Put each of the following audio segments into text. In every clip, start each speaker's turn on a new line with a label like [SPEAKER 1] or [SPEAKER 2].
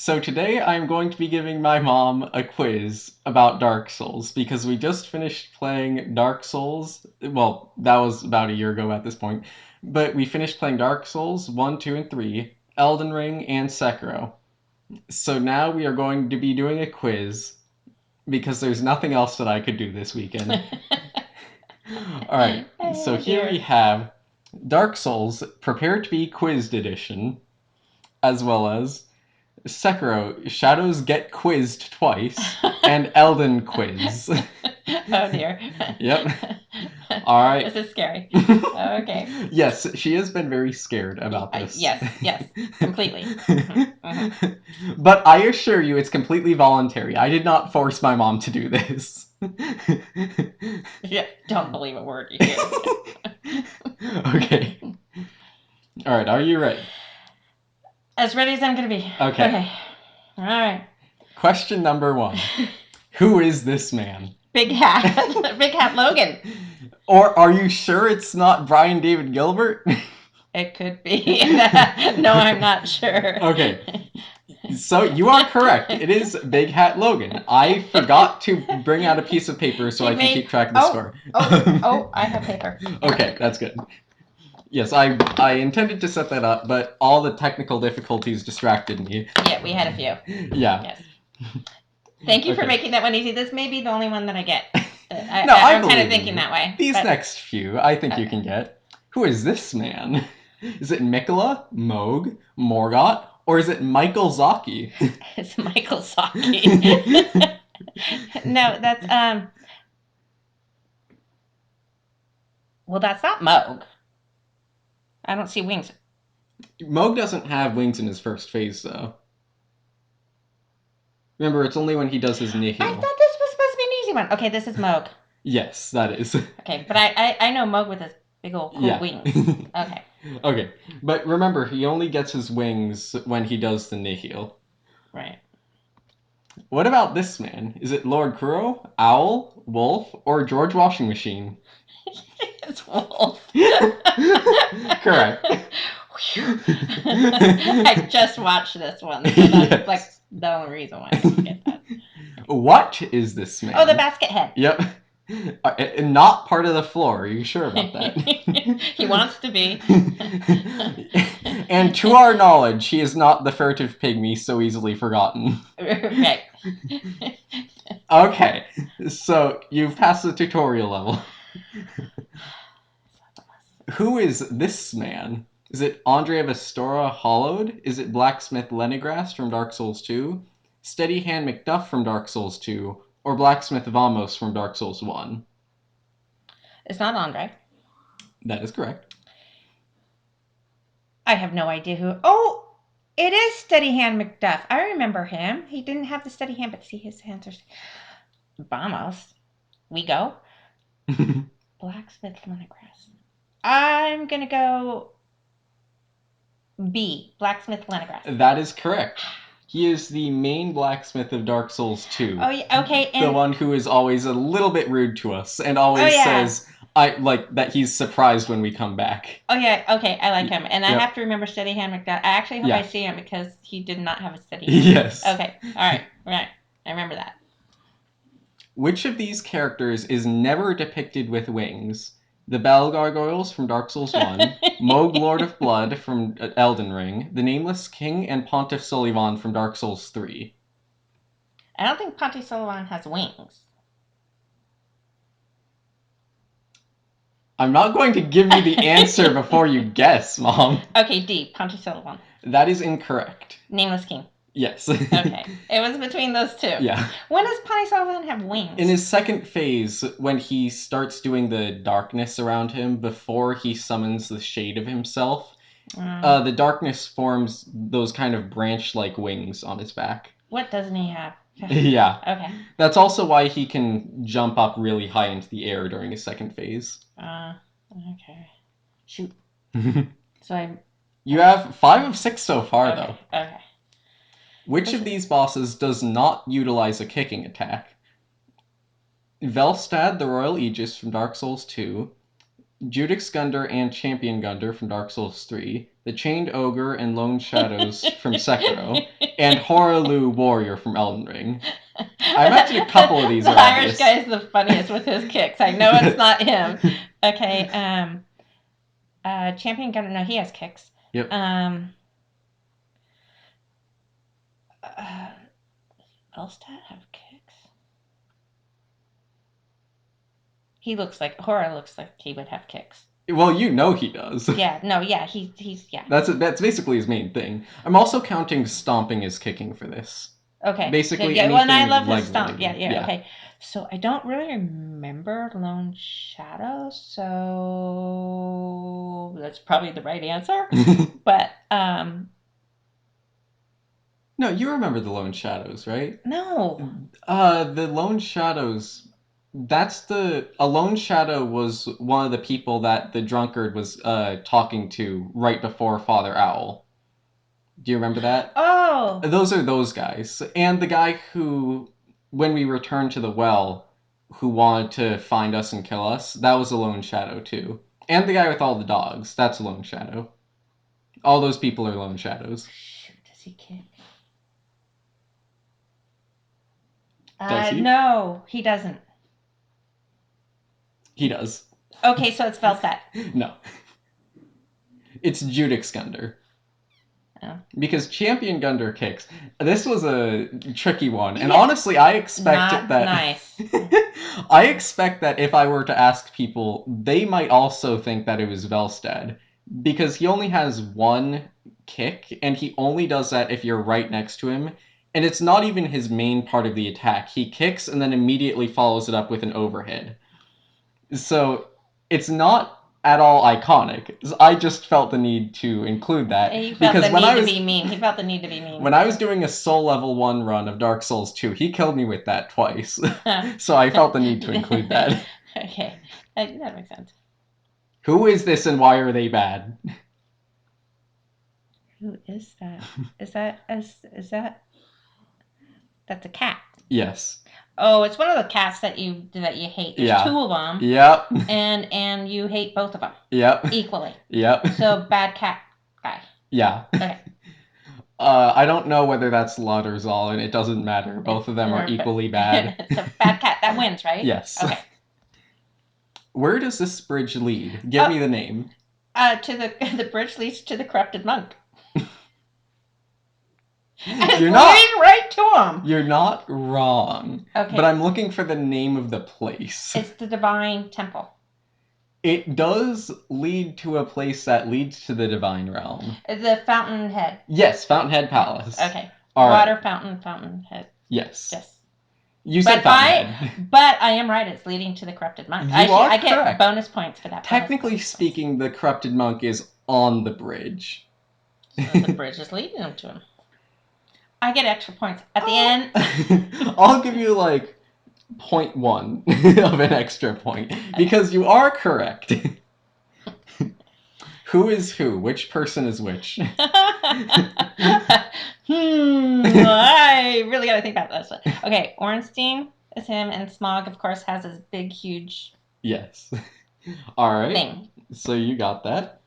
[SPEAKER 1] So today I'm going to be giving my mom a quiz about Dark Souls because we just finished playing Dark Souls. Well, that was about a year ago at this point. But we finished playing Dark Souls 1, 2, and 3, Elden Ring, and Sekiro. So now we are going to be doing a quiz because there's nothing else that I could do this weekend. Alright, so here we have Dark Souls Prepare to be Quizzed Edition, as well as Sekiro, Shadows Get Quizzed Twice, and Elden Quiz.
[SPEAKER 2] Oh dear.
[SPEAKER 1] Yep. All right.
[SPEAKER 2] This is scary. Okay.
[SPEAKER 1] Yes, she has been very scared about this.
[SPEAKER 2] Yes, completely.
[SPEAKER 1] But I assure you it's completely voluntary. I did not force my mom to do this.
[SPEAKER 2] Yeah, don't believe a word you hear.
[SPEAKER 1] Okay. All right, are you ready?
[SPEAKER 2] As ready as I'm going to be.
[SPEAKER 1] Okay.
[SPEAKER 2] All right.
[SPEAKER 1] Question number 1. Who is this man?
[SPEAKER 2] Big Hat. Big Hat Logan.
[SPEAKER 1] Or are you sure it's not Brian David Gilbert?
[SPEAKER 2] It could be. No, I'm not sure.
[SPEAKER 1] Okay. So you are correct. It is Big Hat Logan. I forgot to bring out a piece of paper so I can keep track of the score.
[SPEAKER 2] I have paper.
[SPEAKER 1] Okay, that's good. Yes, I intended to set that up, but all the technical difficulties distracted me.
[SPEAKER 2] Yeah, we had a few.
[SPEAKER 1] Yeah.
[SPEAKER 2] Yes. Thank you for making that one easy. This may be the only one that I get.
[SPEAKER 1] I'm
[SPEAKER 2] kind of thinking that way.
[SPEAKER 1] These next few, I think you can get. Who is this man? Is it Mikola, Moog, Morgott, or is it Michael Zaki?
[SPEAKER 2] It's Michael Zaki. No, that's well, that's not Moog. I don't see wings.
[SPEAKER 1] Moog doesn't have wings in his first phase, though. Remember, it's only when he does his nihil.
[SPEAKER 2] I thought this was supposed to be an easy one. Okay, this is Moog.
[SPEAKER 1] Yes, that is.
[SPEAKER 2] Okay, but I know Moog with his big old cool wings. Okay.
[SPEAKER 1] Okay, but remember, he only gets his wings when he does the nihil.
[SPEAKER 2] Right.
[SPEAKER 1] What about this man? Is it Lord Kuro, Owl, Wolf, or George Washing Machine?
[SPEAKER 2] It's Wolf.
[SPEAKER 1] Correct.
[SPEAKER 2] I just watched this one, so that's like the only reason why I didn't get that.
[SPEAKER 1] What is this man?
[SPEAKER 2] Oh, the basket head.
[SPEAKER 1] Yep. Not part of the floor. Are you sure about that?
[SPEAKER 2] He wants to be.
[SPEAKER 1] And to our knowledge, he is not the furtive pygmy so easily forgotten.
[SPEAKER 2] Right.
[SPEAKER 1] Okay, so you've passed the tutorial level. Who is this man? Is it Andre of Astora Hollowed? Is it Blacksmith Lenigrast from Dark Souls 2? Steady Hand McDuff from Dark Souls 2? Or Blacksmith Vamos from Dark Souls 1?
[SPEAKER 2] It's not Andre.
[SPEAKER 1] That is correct.
[SPEAKER 2] I have no idea who... Oh! It is Steady Hand McDuff. I remember him. He didn't have the steady hand, but see, his hands are... Vamos. We go. Blacksmith Lenigrast. I'm going to go... B. Blacksmith Lenigrast.
[SPEAKER 1] That is correct. He is the main blacksmith of Dark Souls 2.
[SPEAKER 2] Oh, yeah, okay. And...
[SPEAKER 1] The one who is always a little bit rude to us and always says... I like that he's surprised when we come back.
[SPEAKER 2] Oh yeah, okay, I like him, and I have to remember Steady Hand McDuff. I actually hope I see him because he did not have a steady hand.
[SPEAKER 1] Yes.
[SPEAKER 2] Okay, all right, I remember that.
[SPEAKER 1] Which of these characters is never depicted with wings? The Bell Gargoyles from Dark Souls 1, Moog Lord of Blood from Elden Ring, the Nameless King, and Pontiff Sulyvahn from Dark Souls 3.
[SPEAKER 2] I don't think Pontiff Sulyvahn has wings.
[SPEAKER 1] I'm not going to give you the answer before you guess, Mom.
[SPEAKER 2] Okay, D. Pontiff Sulyvahn.
[SPEAKER 1] That is incorrect.
[SPEAKER 2] Nameless King.
[SPEAKER 1] Yes.
[SPEAKER 2] Okay. It was between those two.
[SPEAKER 1] Yeah.
[SPEAKER 2] When does Pontiff Sulyvahn have wings?
[SPEAKER 1] In his second phase, when he starts doing the darkness around him before he summons the shade of himself, the darkness forms those kind of branch-like wings on his back.
[SPEAKER 2] What doesn't he have?
[SPEAKER 1] Yeah.
[SPEAKER 2] Okay.
[SPEAKER 1] That's also why he can jump up really high into the air during his second phase.
[SPEAKER 2] Okay. Shoot. So
[SPEAKER 1] You have 5 of 6 so far, though.
[SPEAKER 2] Okay.
[SPEAKER 1] Which of these bosses does not utilize a kicking attack? Velstad, the Royal Aegis from Dark Souls 2, Judix Gundar and Champion Gundar from Dark Souls 3, the Chained Ogre and Lone Shadows from Sekiro, and Horalu Warrior from Elden Ring. I imagine a couple of these
[SPEAKER 2] the
[SPEAKER 1] are
[SPEAKER 2] Irish
[SPEAKER 1] obvious.
[SPEAKER 2] guy is the funniest with his kicks. I know it's not him. Okay. Champion Gunner. No, he has kicks.
[SPEAKER 1] Yep.
[SPEAKER 2] Elstad have kicks. He looks like Hora. Looks like he would have kicks.
[SPEAKER 1] Well, you know he does.
[SPEAKER 2] Yeah. No. Yeah. He's yeah.
[SPEAKER 1] That's basically his main thing. I'm also counting stomping as kicking for this.
[SPEAKER 2] Okay.
[SPEAKER 1] Basically,
[SPEAKER 2] yeah. Well, and I
[SPEAKER 1] anything
[SPEAKER 2] love his
[SPEAKER 1] leg
[SPEAKER 2] stomp. Yeah,
[SPEAKER 1] related.
[SPEAKER 2] yeah. Okay. So I don't really remember Lone Shadow. So that's probably the right answer. But
[SPEAKER 1] No, you remember the Lone Shadows, right?
[SPEAKER 2] no.
[SPEAKER 1] The Lone Shadows. A Lone Shadow was one of the people that the drunkard was talking to right before Father Owl. Do you remember that?
[SPEAKER 2] Oh.
[SPEAKER 1] Those are those guys. And the guy who, when we returned to the well, who wanted to find us and kill us, that was a Lone Shadow too. And the guy with all the dogs, that's a Lone Shadow. All those people are Lone Shadows.
[SPEAKER 2] Shoot, does he kick?
[SPEAKER 1] Does he?
[SPEAKER 2] No, he doesn't.
[SPEAKER 1] He does.
[SPEAKER 2] Okay, so it's Velstad.
[SPEAKER 1] No. It's Judix Gundar.
[SPEAKER 2] Oh.
[SPEAKER 1] Because Champion Gundar kicks. This was a tricky one. And honestly, I expect that...
[SPEAKER 2] Nice.
[SPEAKER 1] I expect that if I were to ask people, they might also think that it was Velstad. Because he only has one kick, and he only does that if you're right next to him. And it's not even his main part of the attack. He kicks and then immediately follows it up with an overhead. So it's not at all iconic. I just felt the need to include that.
[SPEAKER 2] He felt the need to be mean. He felt the need to be mean.
[SPEAKER 1] When I was doing a Soul Level 1 run of Dark Souls 2, he killed me with that twice. So I felt the need to include that.
[SPEAKER 2] Okay, that makes sense.
[SPEAKER 1] Who is this and why are they bad?
[SPEAKER 2] Who is that? Is that... That's a cat.
[SPEAKER 1] Yes.
[SPEAKER 2] Oh, it's one of the cats that you hate. There's two of them.
[SPEAKER 1] Yep.
[SPEAKER 2] And you hate both of them.
[SPEAKER 1] Yep.
[SPEAKER 2] Equally.
[SPEAKER 1] Yep.
[SPEAKER 2] So bad cat guy.
[SPEAKER 1] Yeah.
[SPEAKER 2] Okay.
[SPEAKER 1] I don't know whether that's Lud or Zal, and it doesn't matter. Both of them are equally bad.
[SPEAKER 2] It's a bad cat that wins, right?
[SPEAKER 1] Yes.
[SPEAKER 2] Okay.
[SPEAKER 1] Where does this bridge lead? Give me the name.
[SPEAKER 2] The bridge leads to the corrupted monk.
[SPEAKER 1] You're not
[SPEAKER 2] right to him.
[SPEAKER 1] You're not wrong.
[SPEAKER 2] Okay.
[SPEAKER 1] But I'm looking for the name of the place.
[SPEAKER 2] It's the Divine Temple.
[SPEAKER 1] It does lead to a place that leads to the Divine Realm.
[SPEAKER 2] The Fountainhead.
[SPEAKER 1] Yes, Fountainhead Palace.
[SPEAKER 2] Okay.
[SPEAKER 1] All
[SPEAKER 2] Water
[SPEAKER 1] right.
[SPEAKER 2] Fountainhead.
[SPEAKER 1] Yes.
[SPEAKER 2] Yes.
[SPEAKER 1] You said Fountainhead.
[SPEAKER 2] But I am right. It's leading to the corrupted monk. I get bonus points for that.
[SPEAKER 1] Technically speaking, the corrupted monk is on the bridge.
[SPEAKER 2] So the bridge is leading them to him. I get extra points at the end.
[SPEAKER 1] I'll give you like 0.1 of an extra point because you are correct. Who is who? Which person is which?
[SPEAKER 2] I really gotta think about this one. Okay, Ornstein is him, and Smog, of course, has his big, huge.
[SPEAKER 1] Yes. All right.
[SPEAKER 2] Thing.
[SPEAKER 1] So you got that.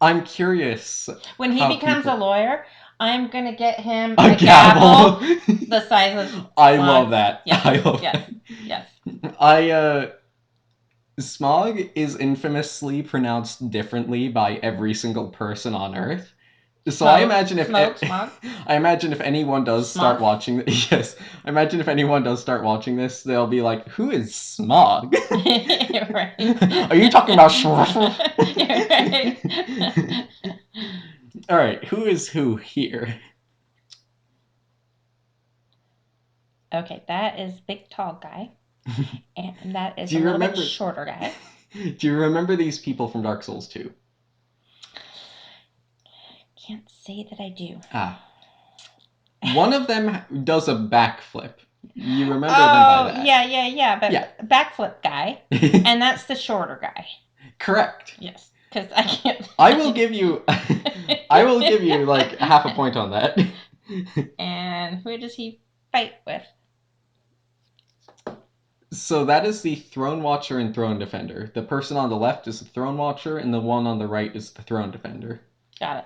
[SPEAKER 1] I'm curious.
[SPEAKER 2] When he becomes a lawyer, I'm gonna get him
[SPEAKER 1] a gavel
[SPEAKER 2] the size of.
[SPEAKER 1] I love that.
[SPEAKER 2] Yes.
[SPEAKER 1] I love
[SPEAKER 2] that. Yes.
[SPEAKER 1] Smog is infamously pronounced differently by every single person on Earth. So I imagine if anyone does start watching yes, I imagine if anyone does start watching this, they'll be like, "Who is Smog?"
[SPEAKER 2] Right.
[SPEAKER 1] Are you talking about?
[SPEAKER 2] Right.
[SPEAKER 1] All right, who is who here?
[SPEAKER 2] Okay, that is big tall guy, and that is a little bit shorter guy.
[SPEAKER 1] Do you remember these people from Dark Souls 2?
[SPEAKER 2] Can't say that I do.
[SPEAKER 1] One of them does a backflip. You remember them by that?
[SPEAKER 2] Yeah. But backflip guy, and that's the shorter guy.
[SPEAKER 1] Correct.
[SPEAKER 2] Yes, because I can't.
[SPEAKER 1] I will give you like half a point on that.
[SPEAKER 2] And who does he fight with?
[SPEAKER 1] So that is the Throne Watcher and Throne Defender. The person on the left is the Throne Watcher, and the one on the right is the Throne Defender.
[SPEAKER 2] Got it.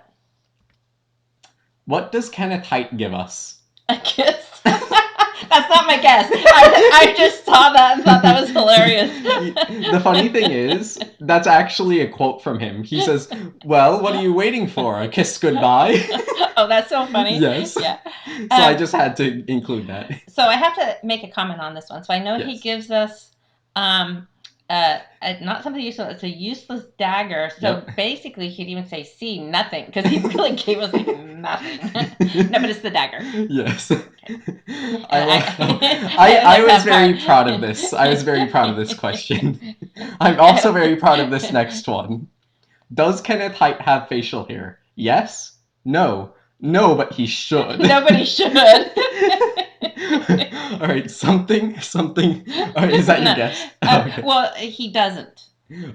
[SPEAKER 1] What does Kenneth Haight give us?
[SPEAKER 2] A kiss. That's not my guess. I just saw that and thought that was hilarious.
[SPEAKER 1] The funny thing is, that's actually a quote from him. He says, "Well, what are you waiting for? A kiss goodbye?"
[SPEAKER 2] Oh, that's so funny.
[SPEAKER 1] Yes.
[SPEAKER 2] Yeah.
[SPEAKER 1] So I just had to include that.
[SPEAKER 2] So I have to make a comment on this one. So I know he
[SPEAKER 1] Yes.
[SPEAKER 2] gives us not something useful. It's a useless dagger. So
[SPEAKER 1] Yep.
[SPEAKER 2] basically, he'd even say see nothing because he really gave us like nothing. No, but it's the dagger.
[SPEAKER 1] Yes.
[SPEAKER 2] I
[SPEAKER 1] I
[SPEAKER 2] like
[SPEAKER 1] was
[SPEAKER 2] that
[SPEAKER 1] very
[SPEAKER 2] part.
[SPEAKER 1] proud of this. I was very proud of this question. I'm also very proud of this next one. Does Kenneth Haight have facial hair? Yes? No. No, but he should.
[SPEAKER 2] Nobody should.
[SPEAKER 1] All right, something. Is that your
[SPEAKER 2] No.
[SPEAKER 1] guess? Okay.
[SPEAKER 2] Well, he doesn't.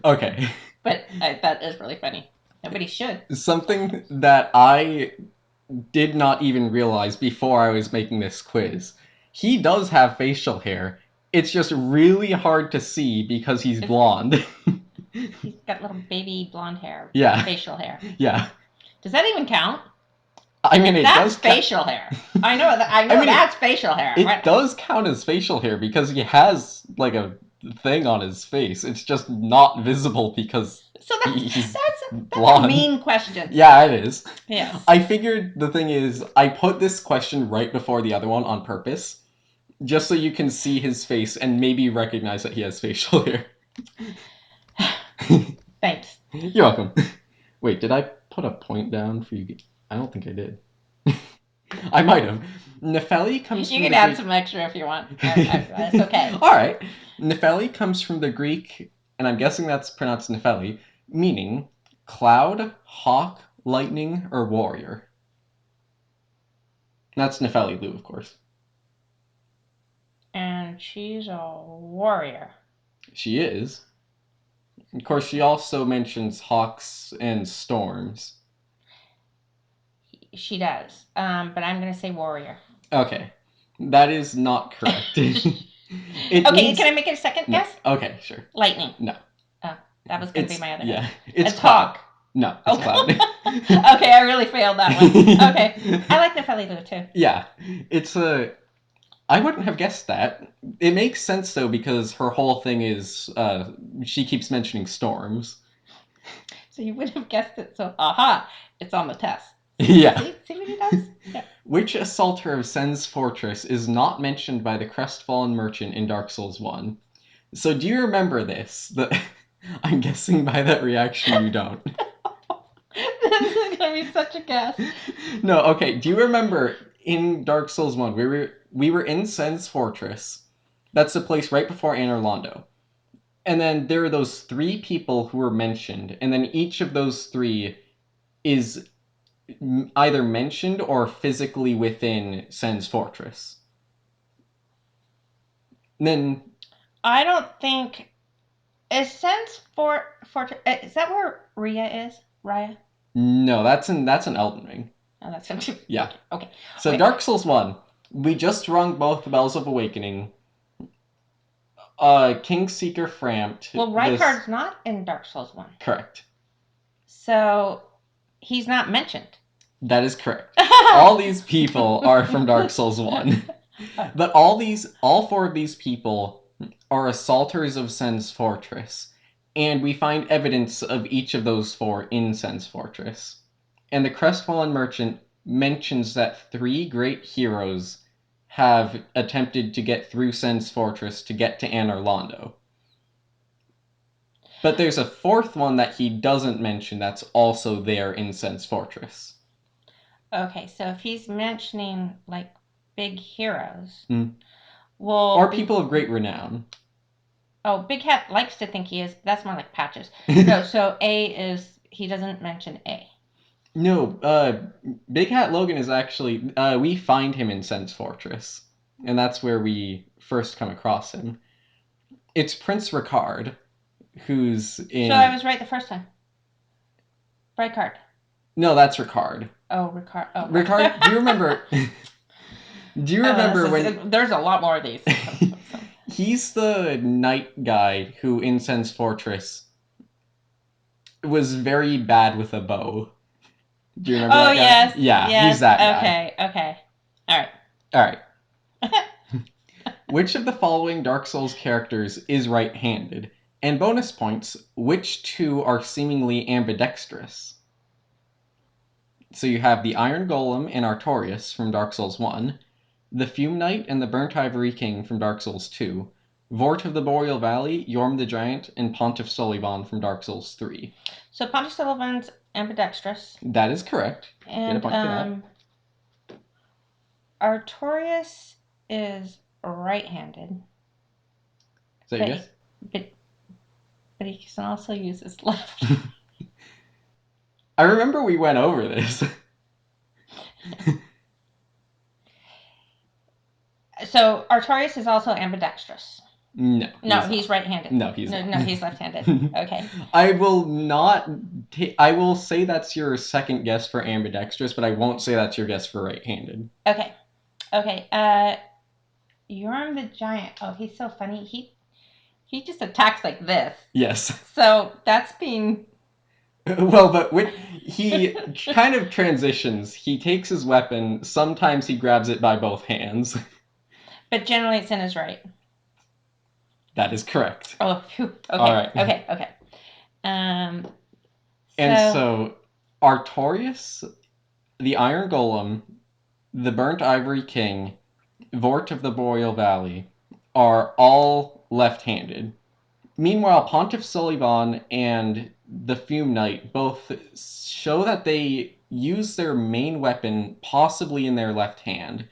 [SPEAKER 1] Okay.
[SPEAKER 2] But that is really funny. Nobody should.
[SPEAKER 1] Something that I did not even realize before I was making this quiz. He does have facial hair. It's just really hard to see because he's blonde.
[SPEAKER 2] He's got little baby blonde hair.
[SPEAKER 1] Yeah.
[SPEAKER 2] Facial hair.
[SPEAKER 1] Yeah.
[SPEAKER 2] Does that even count?
[SPEAKER 1] I mean, it
[SPEAKER 2] That's
[SPEAKER 1] does.
[SPEAKER 2] facial hair. I know that. I know that's facial hair.
[SPEAKER 1] It
[SPEAKER 2] Right?
[SPEAKER 1] does count as facial hair because he has like a thing on his face. It's just not visible because
[SPEAKER 2] So
[SPEAKER 1] he's
[SPEAKER 2] that's a
[SPEAKER 1] blonde.
[SPEAKER 2] mean question.
[SPEAKER 1] Yeah, it is.
[SPEAKER 2] Yes.
[SPEAKER 1] I figured the thing is, I put this question right before the other one on purpose, just so you can see his face and maybe recognize that he has facial hair.
[SPEAKER 2] Thanks.
[SPEAKER 1] You're welcome. Wait, did I put a point down for you? I don't think I did. I might have. Nefeli comes
[SPEAKER 2] You
[SPEAKER 1] from
[SPEAKER 2] can
[SPEAKER 1] the
[SPEAKER 2] add
[SPEAKER 1] Greek...
[SPEAKER 2] some extra if you want. It's okay.
[SPEAKER 1] All right. Nefeli comes from the Greek, and I'm guessing that's pronounced Nefeli, meaning cloud, hawk, lightning, or warrior. That's Nefeli Lou, of course.
[SPEAKER 2] And she's a warrior.
[SPEAKER 1] She is. Of course, she also mentions hawks and storms.
[SPEAKER 2] She does. But I'm going to say warrior.
[SPEAKER 1] Okay. That is not correct.
[SPEAKER 2] Okay, can I make it a second
[SPEAKER 1] No.
[SPEAKER 2] guess?
[SPEAKER 1] Okay, sure.
[SPEAKER 2] Lightning.
[SPEAKER 1] No.
[SPEAKER 2] Oh, that was going to be my other
[SPEAKER 1] Yeah.
[SPEAKER 2] guess.
[SPEAKER 1] It's
[SPEAKER 2] hawk.
[SPEAKER 1] No, it's cloud.
[SPEAKER 2] Okay, I really failed that one. Okay. I like Nefeli Lou too.
[SPEAKER 1] Yeah. It's a... I wouldn't have guessed that. It makes sense, though, because her whole thing is she keeps mentioning storms.
[SPEAKER 2] So you would have guessed it. So, aha, it's on the test.
[SPEAKER 1] Yeah.
[SPEAKER 2] See what he does? Yeah.
[SPEAKER 1] Which assaulter of Sen's fortress is not mentioned by the Crestfallen Merchant in Dark Souls 1? So do you remember this? I'm guessing by that reaction you don't.
[SPEAKER 2] This is going to be such a guess.
[SPEAKER 1] No, okay. Do you remember in Dark Souls 1, we were in Sen's fortress. That's the place right before Anor Londo. And then there are those three people who were mentioned, and then each of those three is either mentioned or physically within Sen's fortress. And then
[SPEAKER 2] I don't think is Sen's fortress. Is that where Rhea is? Raya?
[SPEAKER 1] no, that's an Elden Ring.
[SPEAKER 2] Oh, that's him.
[SPEAKER 1] Yeah.
[SPEAKER 2] Okay.
[SPEAKER 1] So
[SPEAKER 2] Wait.
[SPEAKER 1] Dark Souls 1, we just rung both the Bells of Awakening. Kingseeker Frampt.
[SPEAKER 2] Well, Rykard's not in Dark Souls 1.
[SPEAKER 1] Correct.
[SPEAKER 2] So he's not mentioned.
[SPEAKER 1] That is correct. All these people are from Dark Souls 1. But all four of these people are assaulters of Sen's fortress. And we find evidence of each of those four in Sen's fortress. And the Crestfallen Merchant mentions that three great heroes have attempted to get through Sen's fortress to get to Anor Londo. But there's a fourth one that he doesn't mention that's also there in Sen's fortress.
[SPEAKER 2] Okay, so if he's mentioning like big heroes,
[SPEAKER 1] well, or people of great renown.
[SPEAKER 2] Oh, Big Hat likes to think he is. That's more like Patches. No, so A is he doesn't mention A.
[SPEAKER 1] No, Big Hat Logan is actually we find him in Sen's fortress, and that's where we first come across him. It's Prince Ricard, who's in.
[SPEAKER 2] So I was right the first time. Ricard.
[SPEAKER 1] No, that's Ricard.
[SPEAKER 2] Oh, Ricard. Oh,
[SPEAKER 1] Ricard. Do you remember? Do you remember when?
[SPEAKER 2] There's a lot more of these.
[SPEAKER 1] He's the knight guy who in Sen's Fortress was very bad with a bow. Do you remember
[SPEAKER 2] Oh,
[SPEAKER 1] that guy?
[SPEAKER 2] yes.
[SPEAKER 1] Yeah, he's
[SPEAKER 2] Yes.
[SPEAKER 1] that guy.
[SPEAKER 2] Okay. Okay. All right.
[SPEAKER 1] All right. Which of the following Dark Souls characters is right-handed? And bonus points, which two are seemingly ambidextrous? So you have the Iron Golem and Artorias from Dark Souls 1, the Fume Knight and the Burnt Ivory King from Dark Souls 2, Vort of the Boreal Valley, Yorm the Giant, and Pontiff Suliban from Dark Souls 3.
[SPEAKER 2] So Pontiff Suliban's ambidextrous.
[SPEAKER 1] That is correct.
[SPEAKER 2] And
[SPEAKER 1] Get a point for that.
[SPEAKER 2] Artorias is right-handed.
[SPEAKER 1] Is that your guess?
[SPEAKER 2] But he can also use his left.
[SPEAKER 1] I remember we went over this.
[SPEAKER 2] So Artorias is also ambidextrous.
[SPEAKER 1] No.
[SPEAKER 2] No, he's right-handed.
[SPEAKER 1] No, he's not.
[SPEAKER 2] No, he's left-handed. Okay.
[SPEAKER 1] I will not. I will say that's your second guess for ambidextrous, but I won't say that's your guess for right-handed.
[SPEAKER 2] Okay. Okay. Yorm the Giant. Oh, he's so funny. He just attacks like this.
[SPEAKER 1] Yes.
[SPEAKER 2] So that's being.
[SPEAKER 1] Well, but he kind of transitions. He takes his weapon. Sometimes he grabs it by both hands.
[SPEAKER 2] But generally, it's in his right.
[SPEAKER 1] That is correct.
[SPEAKER 2] Oh, phew. Okay.
[SPEAKER 1] All right.
[SPEAKER 2] Okay.
[SPEAKER 1] And so Artorias, the Iron Golem, the Burnt Ivory King, Vort of the Boreal Valley are all left-handed. Meanwhile, Pontiff Suliban and the Fume Knight both show that they use their main weapon possibly in their left hand,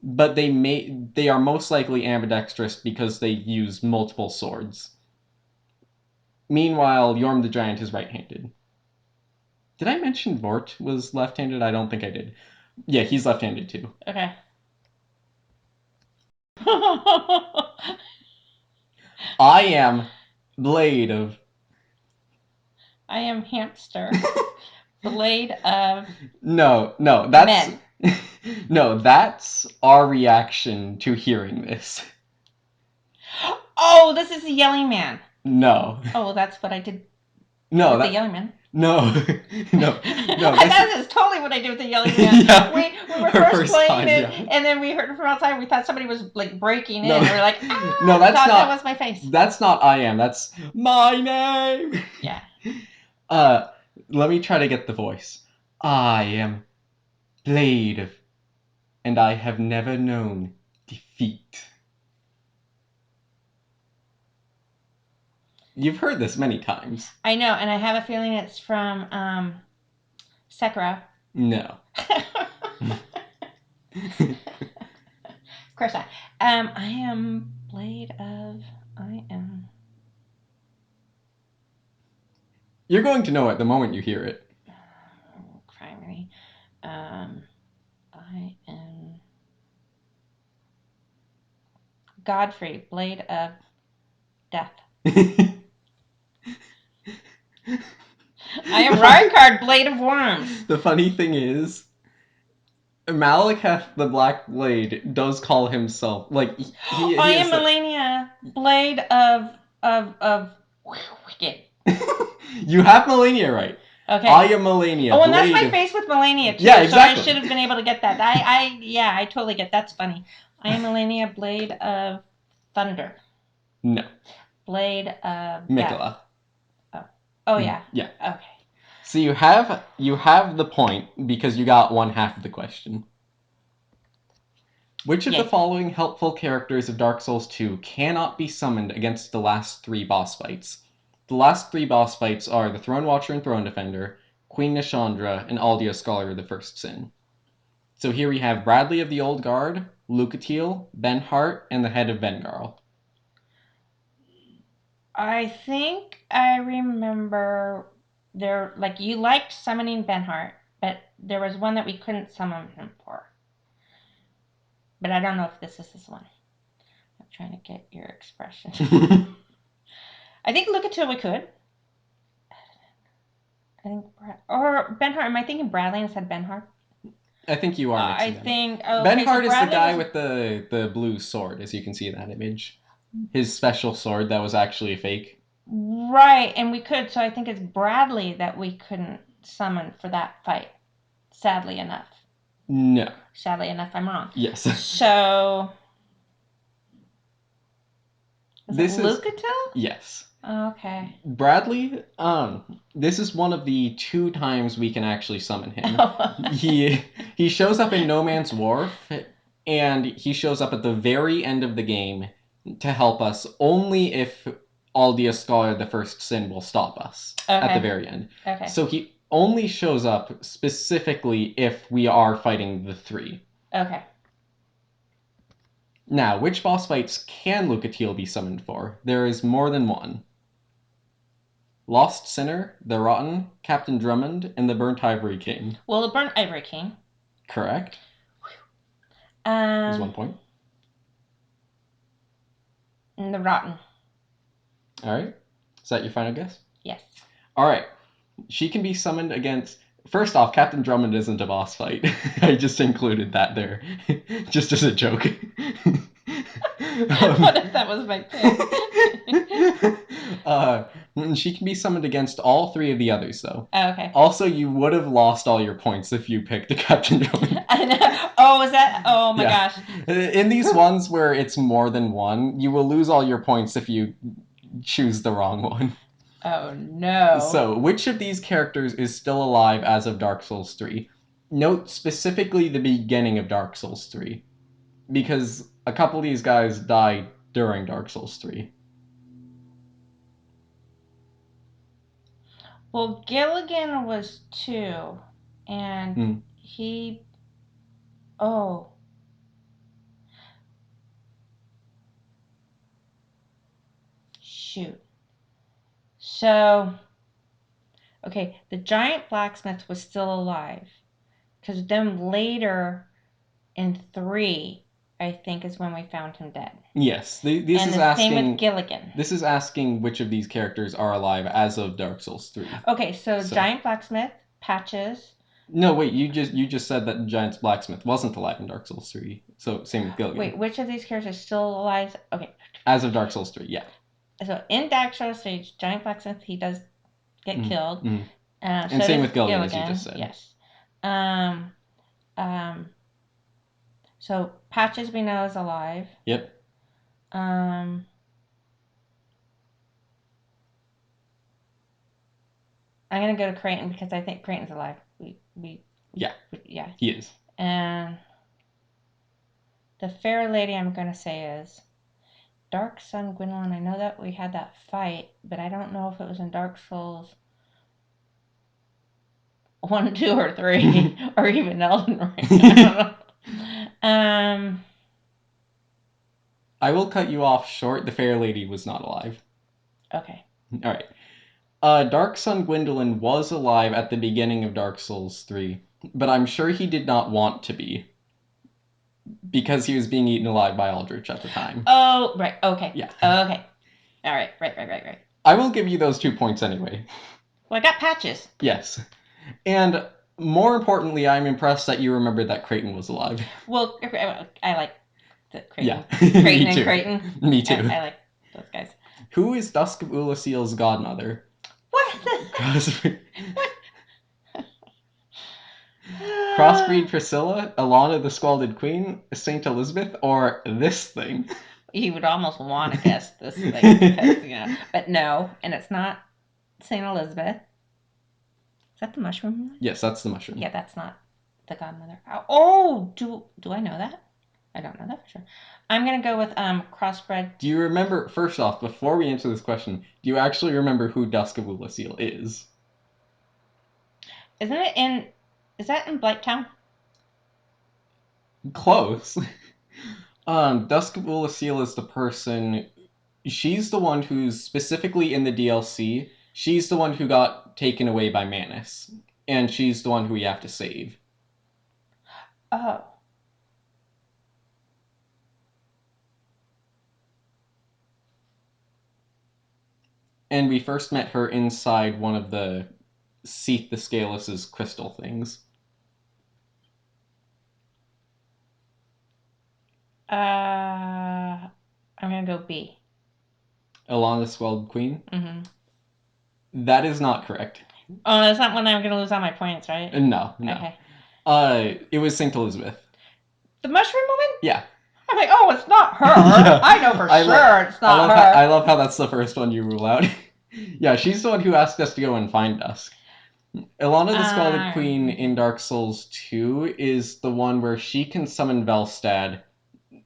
[SPEAKER 1] but they are most likely ambidextrous because they use multiple swords. Meanwhile, Yorm the Giant is right-handed. Did I mention Vort was left-handed? I don't think I did. Yeah, he's left-handed too.
[SPEAKER 2] Okay.
[SPEAKER 1] I am Blade of.
[SPEAKER 2] I am Hamster. Blade of.
[SPEAKER 1] No, that's.
[SPEAKER 2] Men.
[SPEAKER 1] No, that's our reaction to hearing this.
[SPEAKER 2] Oh, this is the Yelling Man.
[SPEAKER 1] No.
[SPEAKER 2] Oh, well, that's what I did.
[SPEAKER 1] No,
[SPEAKER 2] with the Yelling Man.
[SPEAKER 1] No.
[SPEAKER 2] That is totally what I did with the Yelling Man.
[SPEAKER 1] Yeah,
[SPEAKER 2] we were first playing
[SPEAKER 1] time,
[SPEAKER 2] it,
[SPEAKER 1] yeah.
[SPEAKER 2] and then we heard it from outside. We thought somebody was like breaking in.
[SPEAKER 1] No.
[SPEAKER 2] And we were like, ah!
[SPEAKER 1] No, that's
[SPEAKER 2] I thought
[SPEAKER 1] not.
[SPEAKER 2] that was my face.
[SPEAKER 1] That's not I am. That's my name.
[SPEAKER 2] Yeah.
[SPEAKER 1] Let me try to get the voice. I am Blade of, and I have never known defeat. You've heard this many times.
[SPEAKER 2] I know, and I have a feeling it's from Sekiro.
[SPEAKER 1] No.
[SPEAKER 2] Of course not. I am Blade of. I am.
[SPEAKER 1] You're going to know it the moment you hear it.
[SPEAKER 2] Primary. I am Godfrey, Blade of Death. I am Rykard, Blade of Worms.
[SPEAKER 1] The funny thing is, Malekith the Black Blade does call himself like he
[SPEAKER 2] I am Melania, Blade of Wicked.
[SPEAKER 1] You have Melania right.
[SPEAKER 2] Okay.
[SPEAKER 1] I am Melania.
[SPEAKER 2] Oh, and that's my face with Melania too.
[SPEAKER 1] Yeah, exactly.
[SPEAKER 2] So I should have been able to get that. I totally get that's funny. I am Melania, Blade of Thunder.
[SPEAKER 1] No.
[SPEAKER 2] Blade of
[SPEAKER 1] Miquella.
[SPEAKER 2] Oh yeah.
[SPEAKER 1] Yeah.
[SPEAKER 2] Okay.
[SPEAKER 1] So you have the point because you got one half of the question. Which of the following helpful characters of Dark Souls 2 cannot be summoned against the last 3 boss fights? The last 3 boss fights are the Throne Watcher and Throne Defender, Queen Nashandra, and Aldia Scholar of the First Sin. So here we have Bradley of the Old Guard, Lucatiel, Benhart, and the Head of Vengarl.
[SPEAKER 2] I think I remember there, like, you liked summoning Benhart, but there was one that we couldn't summon him for. But I don't know if this is this one. I'm trying to get your expression. I think Lucatiel we could. I think, or Benhart. Am I thinking Bradley instead of Benhart?
[SPEAKER 1] I think you are.
[SPEAKER 2] I think.
[SPEAKER 1] Benhart is the guy with the blue sword, as you can see in that image. his special sword that was actually a fake.
[SPEAKER 2] Right, and we could, so I think it's Bradley that we couldn't summon for that fight. Sadly enough.
[SPEAKER 1] No.
[SPEAKER 2] Sadly enough, I'm wrong.
[SPEAKER 1] Yes.
[SPEAKER 2] So, is it
[SPEAKER 1] This is
[SPEAKER 2] Lucatil?
[SPEAKER 1] yes.
[SPEAKER 2] Okay.
[SPEAKER 1] Bradley, this is one of the 2 times we can actually summon him. He shows up in No Man's Wharf, and he shows up at the very end of the game to help us only if Aldia Scholar the First Sin will stop us at the
[SPEAKER 2] Okay.
[SPEAKER 1] very end.
[SPEAKER 2] Okay.
[SPEAKER 1] So he only shows up specifically if we are fighting the 3.
[SPEAKER 2] Okay.
[SPEAKER 1] Now, which boss fights can Lucatiel be summoned for? There is more than one. Lost Sinner, the Rotten, Captain Drummond, and the Burnt Ivory King.
[SPEAKER 2] Well, the Burnt Ivory King.
[SPEAKER 1] Correct. Is 1 point.
[SPEAKER 2] And the Rotten.
[SPEAKER 1] All right. Is that your final guess?
[SPEAKER 2] Yes.
[SPEAKER 1] All right. She can be summoned against. First off, Captain Drummond isn't a boss fight. I just included that there, just as a joke.
[SPEAKER 2] What if that was my pick?
[SPEAKER 1] She can be summoned against all 3 of the others, though.
[SPEAKER 2] Oh, okay.
[SPEAKER 1] Also, you would have lost all your points if you picked Captain Drummond.
[SPEAKER 2] I know. Oh, is that? Oh my gosh.
[SPEAKER 1] In these ones where it's more than one, you will lose all your points if you choose the wrong one.
[SPEAKER 2] Oh no.
[SPEAKER 1] So, which of these characters is still alive as of Dark Souls 3? Note specifically the beginning of Dark Souls 3, because a couple of these guys died during Dark Souls 3.
[SPEAKER 2] Well, Gilligan was 2, and he. Oh. Shoot. So, okay, the giant blacksmith was still alive. Because then later in 3, I think, is when we found him dead.
[SPEAKER 1] Yes, this
[SPEAKER 2] and
[SPEAKER 1] is
[SPEAKER 2] the
[SPEAKER 1] asking.
[SPEAKER 2] Same with Gilligan.
[SPEAKER 1] This is asking which of these characters are alive as of Dark Souls 3.
[SPEAKER 2] Okay, so giant blacksmith, Patches.
[SPEAKER 1] No, wait, you just said that Giant's blacksmith wasn't alive in Dark Souls 3. So same with Gilligan.
[SPEAKER 2] Wait, which of these characters is still alive? Okay.
[SPEAKER 1] As of Dark Souls 3, yeah.
[SPEAKER 2] So in Dark Souls 3, giant blacksmith, he does get killed.
[SPEAKER 1] And
[SPEAKER 2] so
[SPEAKER 1] same with Gilligan, as you just said.
[SPEAKER 2] Yes. So Patches we know is alive.
[SPEAKER 1] Yep.
[SPEAKER 2] I'm gonna go to Creighton because I think Creighton's alive.
[SPEAKER 1] Yeah.
[SPEAKER 2] Yeah.
[SPEAKER 1] He is.
[SPEAKER 2] And the fair lady I'm gonna say is Dark Sun Gwendolyn. I know that we had that fight, but I don't know if it was in Dark Souls 1, 2, or 3, or even Elden Ring. I don't know.
[SPEAKER 1] I will cut you off short. The fair lady was not alive.
[SPEAKER 2] Okay.
[SPEAKER 1] All right. Dark Sun Gwendolyn was alive at the beginning of Dark Souls 3, but I'm sure he did not want to be, because he was being eaten alive by Aldrich at the time.
[SPEAKER 2] Oh, right. Okay.
[SPEAKER 1] Yeah.
[SPEAKER 2] Okay. All right. Right.
[SPEAKER 1] I will give you those 2 points anyway.
[SPEAKER 2] Well, I got Patches.
[SPEAKER 1] Yes. And more importantly, I'm impressed that you remembered that Creighton was alive.
[SPEAKER 2] Well, I like the Creighton.
[SPEAKER 1] Yeah.
[SPEAKER 2] Creighton
[SPEAKER 1] Me
[SPEAKER 2] and
[SPEAKER 1] too.
[SPEAKER 2] Creighton.
[SPEAKER 1] Me too.
[SPEAKER 2] I like those guys.
[SPEAKER 1] Who is Dusk of Ulaseel's godmother?
[SPEAKER 2] What?
[SPEAKER 1] Crossbreed Priscilla, Alana the Scalded Queen, Saint Elizabeth, or this thing?
[SPEAKER 2] You would almost want to guess this thing, because, but no, and it's not Saint Elizabeth. Is that the mushroom?
[SPEAKER 1] Yes, that's the mushroom.
[SPEAKER 2] Yeah, that's not the godmother. Oh, do I know that? I don't know that for sure. I'm gonna go with crossbred.
[SPEAKER 1] Do you remember? First off, before we answer this question, do you actually remember who Dusk of Ulaseel is?
[SPEAKER 2] Isn't it in? Is that in Blighttown?
[SPEAKER 1] Close. Dusk of Ulaseel is the person. She's the one who's specifically in the DLC. She's the one who got taken away by Manus, and she's the one who we have to save.
[SPEAKER 2] Oh.
[SPEAKER 1] And we first met her inside one of the Seath the Scaleless's crystal things.
[SPEAKER 2] I'm gonna go B.
[SPEAKER 1] Ilana Swelled Queen?
[SPEAKER 2] Mm-hmm.
[SPEAKER 1] That is not correct.
[SPEAKER 2] Oh, that's not when I'm going to lose all my points, right?
[SPEAKER 1] No.
[SPEAKER 2] Okay.
[SPEAKER 1] It was St. Elizabeth.
[SPEAKER 2] The Mushroom Woman?
[SPEAKER 1] Yeah.
[SPEAKER 2] I'm like, oh, it's not her.
[SPEAKER 1] Yeah.
[SPEAKER 2] I know for sure it's not her.
[SPEAKER 1] I love how that's the first one you rule out. Yeah, she's the one who asked us to go and find dusk. Ilana the Squalid Queen in Dark Souls 2 is the one where she can summon Velstad,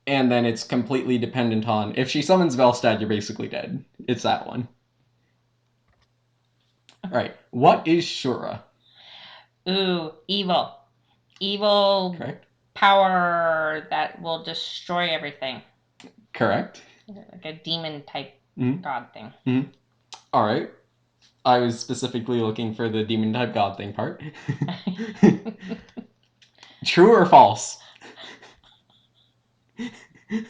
[SPEAKER 1] and then it's completely dependent on... If she summons Velstad, you're basically dead. It's that one. Alright, what is Shura?
[SPEAKER 2] Ooh, evil. Evil
[SPEAKER 1] Correct?
[SPEAKER 2] power that will destroy everything.
[SPEAKER 1] Correct.
[SPEAKER 2] Like a demon type god thing.
[SPEAKER 1] Mm-hmm. Alright. I was specifically looking for the demon type god thing part. True or false?
[SPEAKER 2] That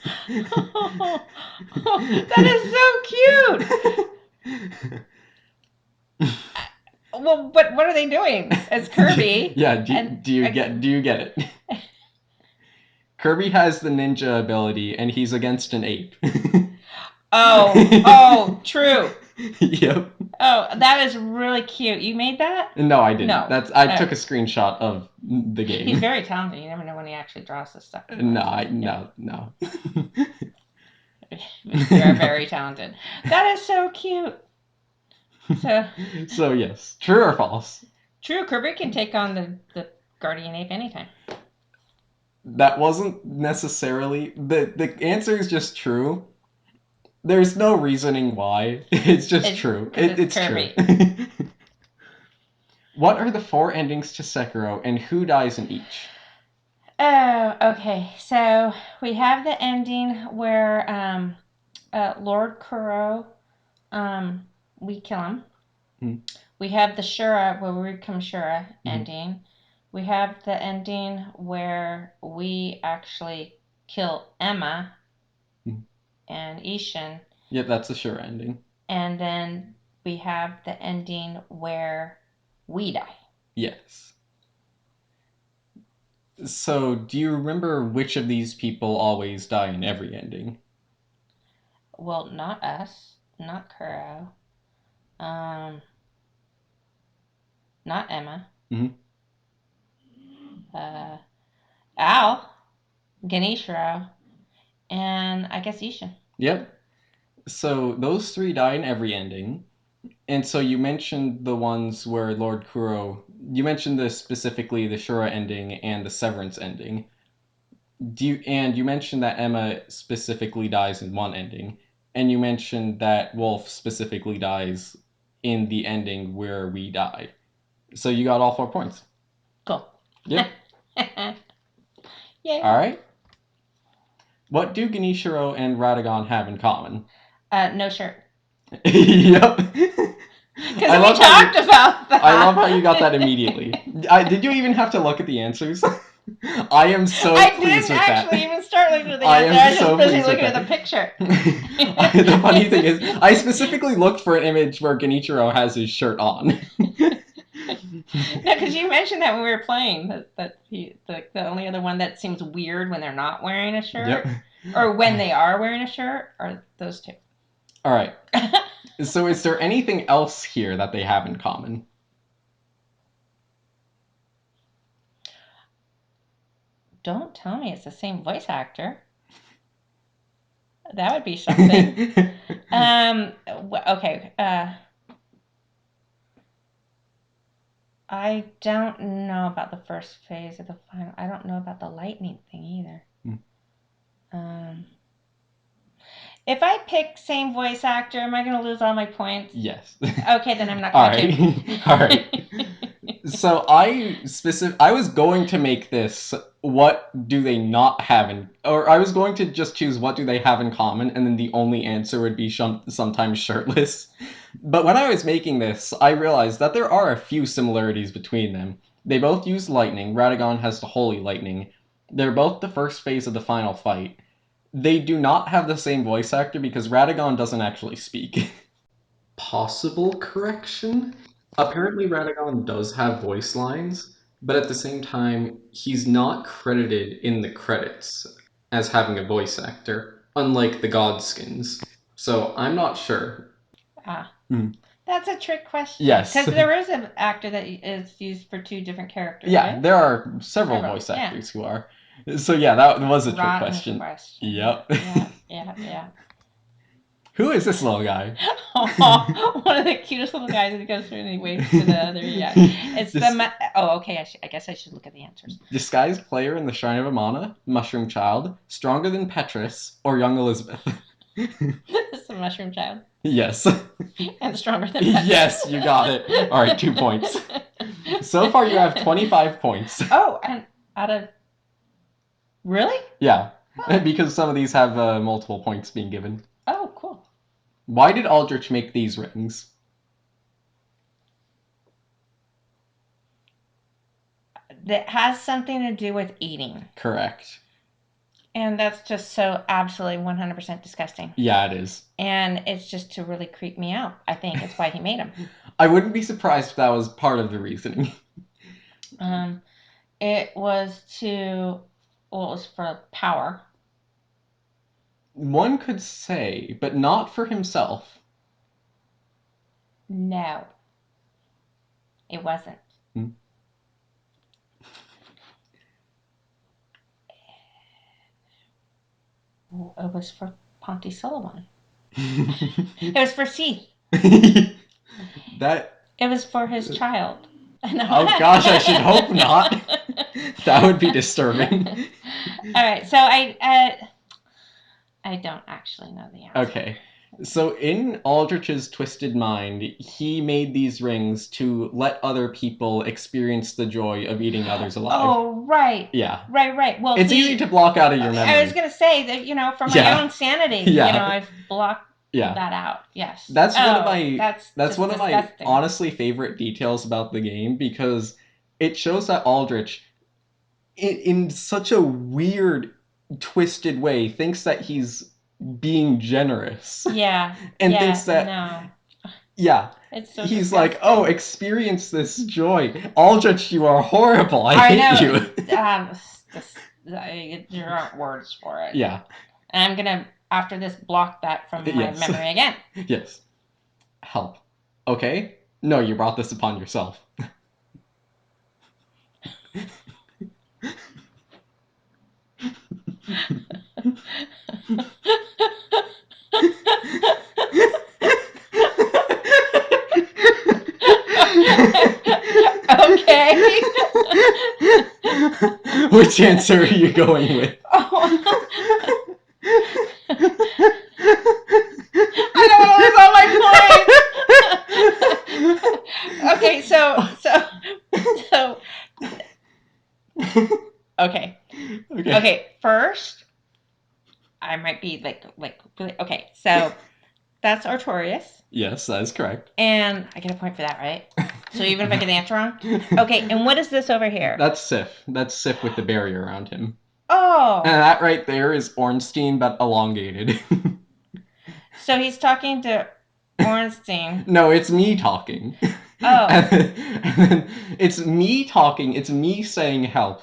[SPEAKER 2] is so cute! Well, but what are they doing? It's Kirby.
[SPEAKER 1] Yeah, do you get it? Kirby has the ninja ability, and he's against an ape.
[SPEAKER 2] Oh, true.
[SPEAKER 1] Yep.
[SPEAKER 2] Oh, that is really cute. You made that?
[SPEAKER 1] No, I didn't.
[SPEAKER 2] No.
[SPEAKER 1] I took a screenshot of the game.
[SPEAKER 2] He's very talented. You never know when he actually draws this stuff.
[SPEAKER 1] No.
[SPEAKER 2] You're very talented. That is so cute.
[SPEAKER 1] So yes, true or false?
[SPEAKER 2] True, Kirby can take on the guardian ape anytime.
[SPEAKER 1] That wasn't necessarily... The answer is just true. There's no reasoning why. It's just true. It's Kirby. True. What are the 4 endings to Sekiro, and who dies in each?
[SPEAKER 2] Oh, okay. So we have the ending where Lord Kuro, we kill him.
[SPEAKER 1] Mm-hmm.
[SPEAKER 2] We have the Shura, where we become Shura ending. We have the ending where we actually kill Emma and Ishin.
[SPEAKER 1] Yep, that's the Shura ending.
[SPEAKER 2] And then we have the ending where we die.
[SPEAKER 1] Yes. So, do you remember which of these people always die in every ending?
[SPEAKER 2] Well, not us. Not Kuro. Not Emma.
[SPEAKER 1] Mm-hmm.
[SPEAKER 2] Al. Ganeshiro. And I guess Ishin.
[SPEAKER 1] Yep. So, those 3 die in every ending. And so you mentioned the ones where Lord Kuro... You mentioned specifically the Shura ending and the Severance ending. And you mentioned that Emma specifically dies in one ending. And you mentioned that Wolf specifically dies in the ending where we die. So you got all 4 points.
[SPEAKER 2] Cool.
[SPEAKER 1] Yep.
[SPEAKER 2] Yay.
[SPEAKER 1] Alright. What do Ganeshiro and Radagon have in common?
[SPEAKER 2] No shirt.
[SPEAKER 1] Yep.
[SPEAKER 2] Because we talked about that.
[SPEAKER 1] I love how you got that immediately. Did you even have to look at the answers? I am so pleased with that.
[SPEAKER 2] I didn't actually even start looking at the answer. I was just busy looking at the picture.
[SPEAKER 1] The funny thing is, I specifically looked for an image where Genichiro has his shirt on.
[SPEAKER 2] No, because you mentioned that when we were playing, that the only other one that seems weird when they're not wearing a shirt,
[SPEAKER 1] yep.
[SPEAKER 2] Or when they are wearing a shirt, are those 2.
[SPEAKER 1] All right. So is there anything else here that they have in common?
[SPEAKER 2] Don't tell me it's the same voice actor. That would be something. Okay. I don't know about the first phase of the final. I don't know about the lightning thing either. If I pick same voice actor, am I going to lose all my points?
[SPEAKER 1] Yes.
[SPEAKER 2] Okay, then I'm not going
[SPEAKER 1] to. All right. So I was going to make this, what do they not have in... Or I was going to just choose what do they have in common, and then the only answer would be sometimes shirtless. But when I was making this, I realized that there are a few similarities between them. They both use lightning. Radagon has the Holy Lightning. They're both the first phase of the final fight. They do not have the same voice actor because Radagon doesn't actually speak. Possible correction? Apparently Radagon does have voice lines, but at the same time, he's not credited in the credits as having a voice actor, unlike the Godskins. So I'm not sure.
[SPEAKER 2] Ah.
[SPEAKER 1] Hmm.
[SPEAKER 2] That's a trick question.
[SPEAKER 1] Yes.
[SPEAKER 2] Because there is an actor that is used for 2 different characters,
[SPEAKER 1] Yeah,
[SPEAKER 2] right?
[SPEAKER 1] there are several
[SPEAKER 2] Several,
[SPEAKER 1] voice
[SPEAKER 2] yeah.
[SPEAKER 1] actors who are. So yeah, that was a trick
[SPEAKER 2] Rotten
[SPEAKER 1] question.
[SPEAKER 2] question.
[SPEAKER 1] Yep.
[SPEAKER 2] Yeah.
[SPEAKER 1] Who is this little guy?
[SPEAKER 2] Oh, one of the cutest little guys that goes through and he waves to the other. Yeah, it's
[SPEAKER 1] Dis-
[SPEAKER 2] oh, okay. I guess I should look at the answers.
[SPEAKER 1] Disguised player in the Shrine of Amana, Mushroom Child, stronger than Petrus, or young Elizabeth?
[SPEAKER 2] It's the Mushroom Child.
[SPEAKER 1] Yes.
[SPEAKER 2] And stronger than Petrus.
[SPEAKER 1] Yes, you got it. All right, 2 points. So far, you have 25 points.
[SPEAKER 2] Oh, and out of really?
[SPEAKER 1] Yeah, because some of these have multiple points being given.
[SPEAKER 2] Oh, cool.
[SPEAKER 1] Why did Aldrich make these rings?
[SPEAKER 2] That has something to do with eating.
[SPEAKER 1] Correct.
[SPEAKER 2] And that's just so absolutely 100% disgusting.
[SPEAKER 1] Yeah, it is.
[SPEAKER 2] And it's just to really creep me out. I think it's why he made them.
[SPEAKER 1] I wouldn't be surprised if that was part of the reasoning.
[SPEAKER 2] It was to, well, it was for power.
[SPEAKER 1] One could say, but not for himself.
[SPEAKER 2] No, it wasn't.
[SPEAKER 1] Hmm.
[SPEAKER 2] It was for Ponty Sullivan. It was for Seath.
[SPEAKER 1] That.
[SPEAKER 2] It was for his child. No.
[SPEAKER 1] Oh gosh, I should hope not. That would be disturbing.
[SPEAKER 2] All right, so I don't actually know the answer.
[SPEAKER 1] Okay. So in Aldrich's twisted mind, he made these rings to let other people experience the joy of eating others alive.
[SPEAKER 2] Oh, right.
[SPEAKER 1] Yeah.
[SPEAKER 2] Right. Well,
[SPEAKER 1] It's easy to block out of your memory.
[SPEAKER 2] I was going to say that, for my own sanity,
[SPEAKER 1] Yeah.
[SPEAKER 2] I've blocked that out. Yes.
[SPEAKER 1] That's one of my
[SPEAKER 2] that's
[SPEAKER 1] one of my
[SPEAKER 2] disgusting.
[SPEAKER 1] honestly favorite details about the game, because it shows that Aldrich, in such a weird, twisted way, thinks that he's being generous.
[SPEAKER 2] Yeah.
[SPEAKER 1] And thinks that yeah.
[SPEAKER 2] It's so
[SPEAKER 1] he's
[SPEAKER 2] disgusting.
[SPEAKER 1] like, oh, experience this joy. Aldrich, you are horrible. I hate you.
[SPEAKER 2] There aren't words for it.
[SPEAKER 1] Yeah.
[SPEAKER 2] And I'm gonna, after this, block that from my memory again.
[SPEAKER 1] Yes. Help. Okay? No, you brought this upon yourself.
[SPEAKER 2] Okay.
[SPEAKER 1] Which answer are you going with?
[SPEAKER 2] I don't want to lose all my points. Okay, so okay. First, I might be like okay. So that's Artorias.
[SPEAKER 1] Yes, that is correct.
[SPEAKER 2] And I get a point for that, right? So even if I get the answer wrong? Okay, and what is this over here?
[SPEAKER 1] That's Sif. That's Sif with the barrier around him.
[SPEAKER 2] Oh.
[SPEAKER 1] And that right there is Ornstein, but elongated.
[SPEAKER 2] So he's talking to Ornstein.
[SPEAKER 1] No, it's me talking.
[SPEAKER 2] Oh.
[SPEAKER 1] And then it's me talking, it's me saying help,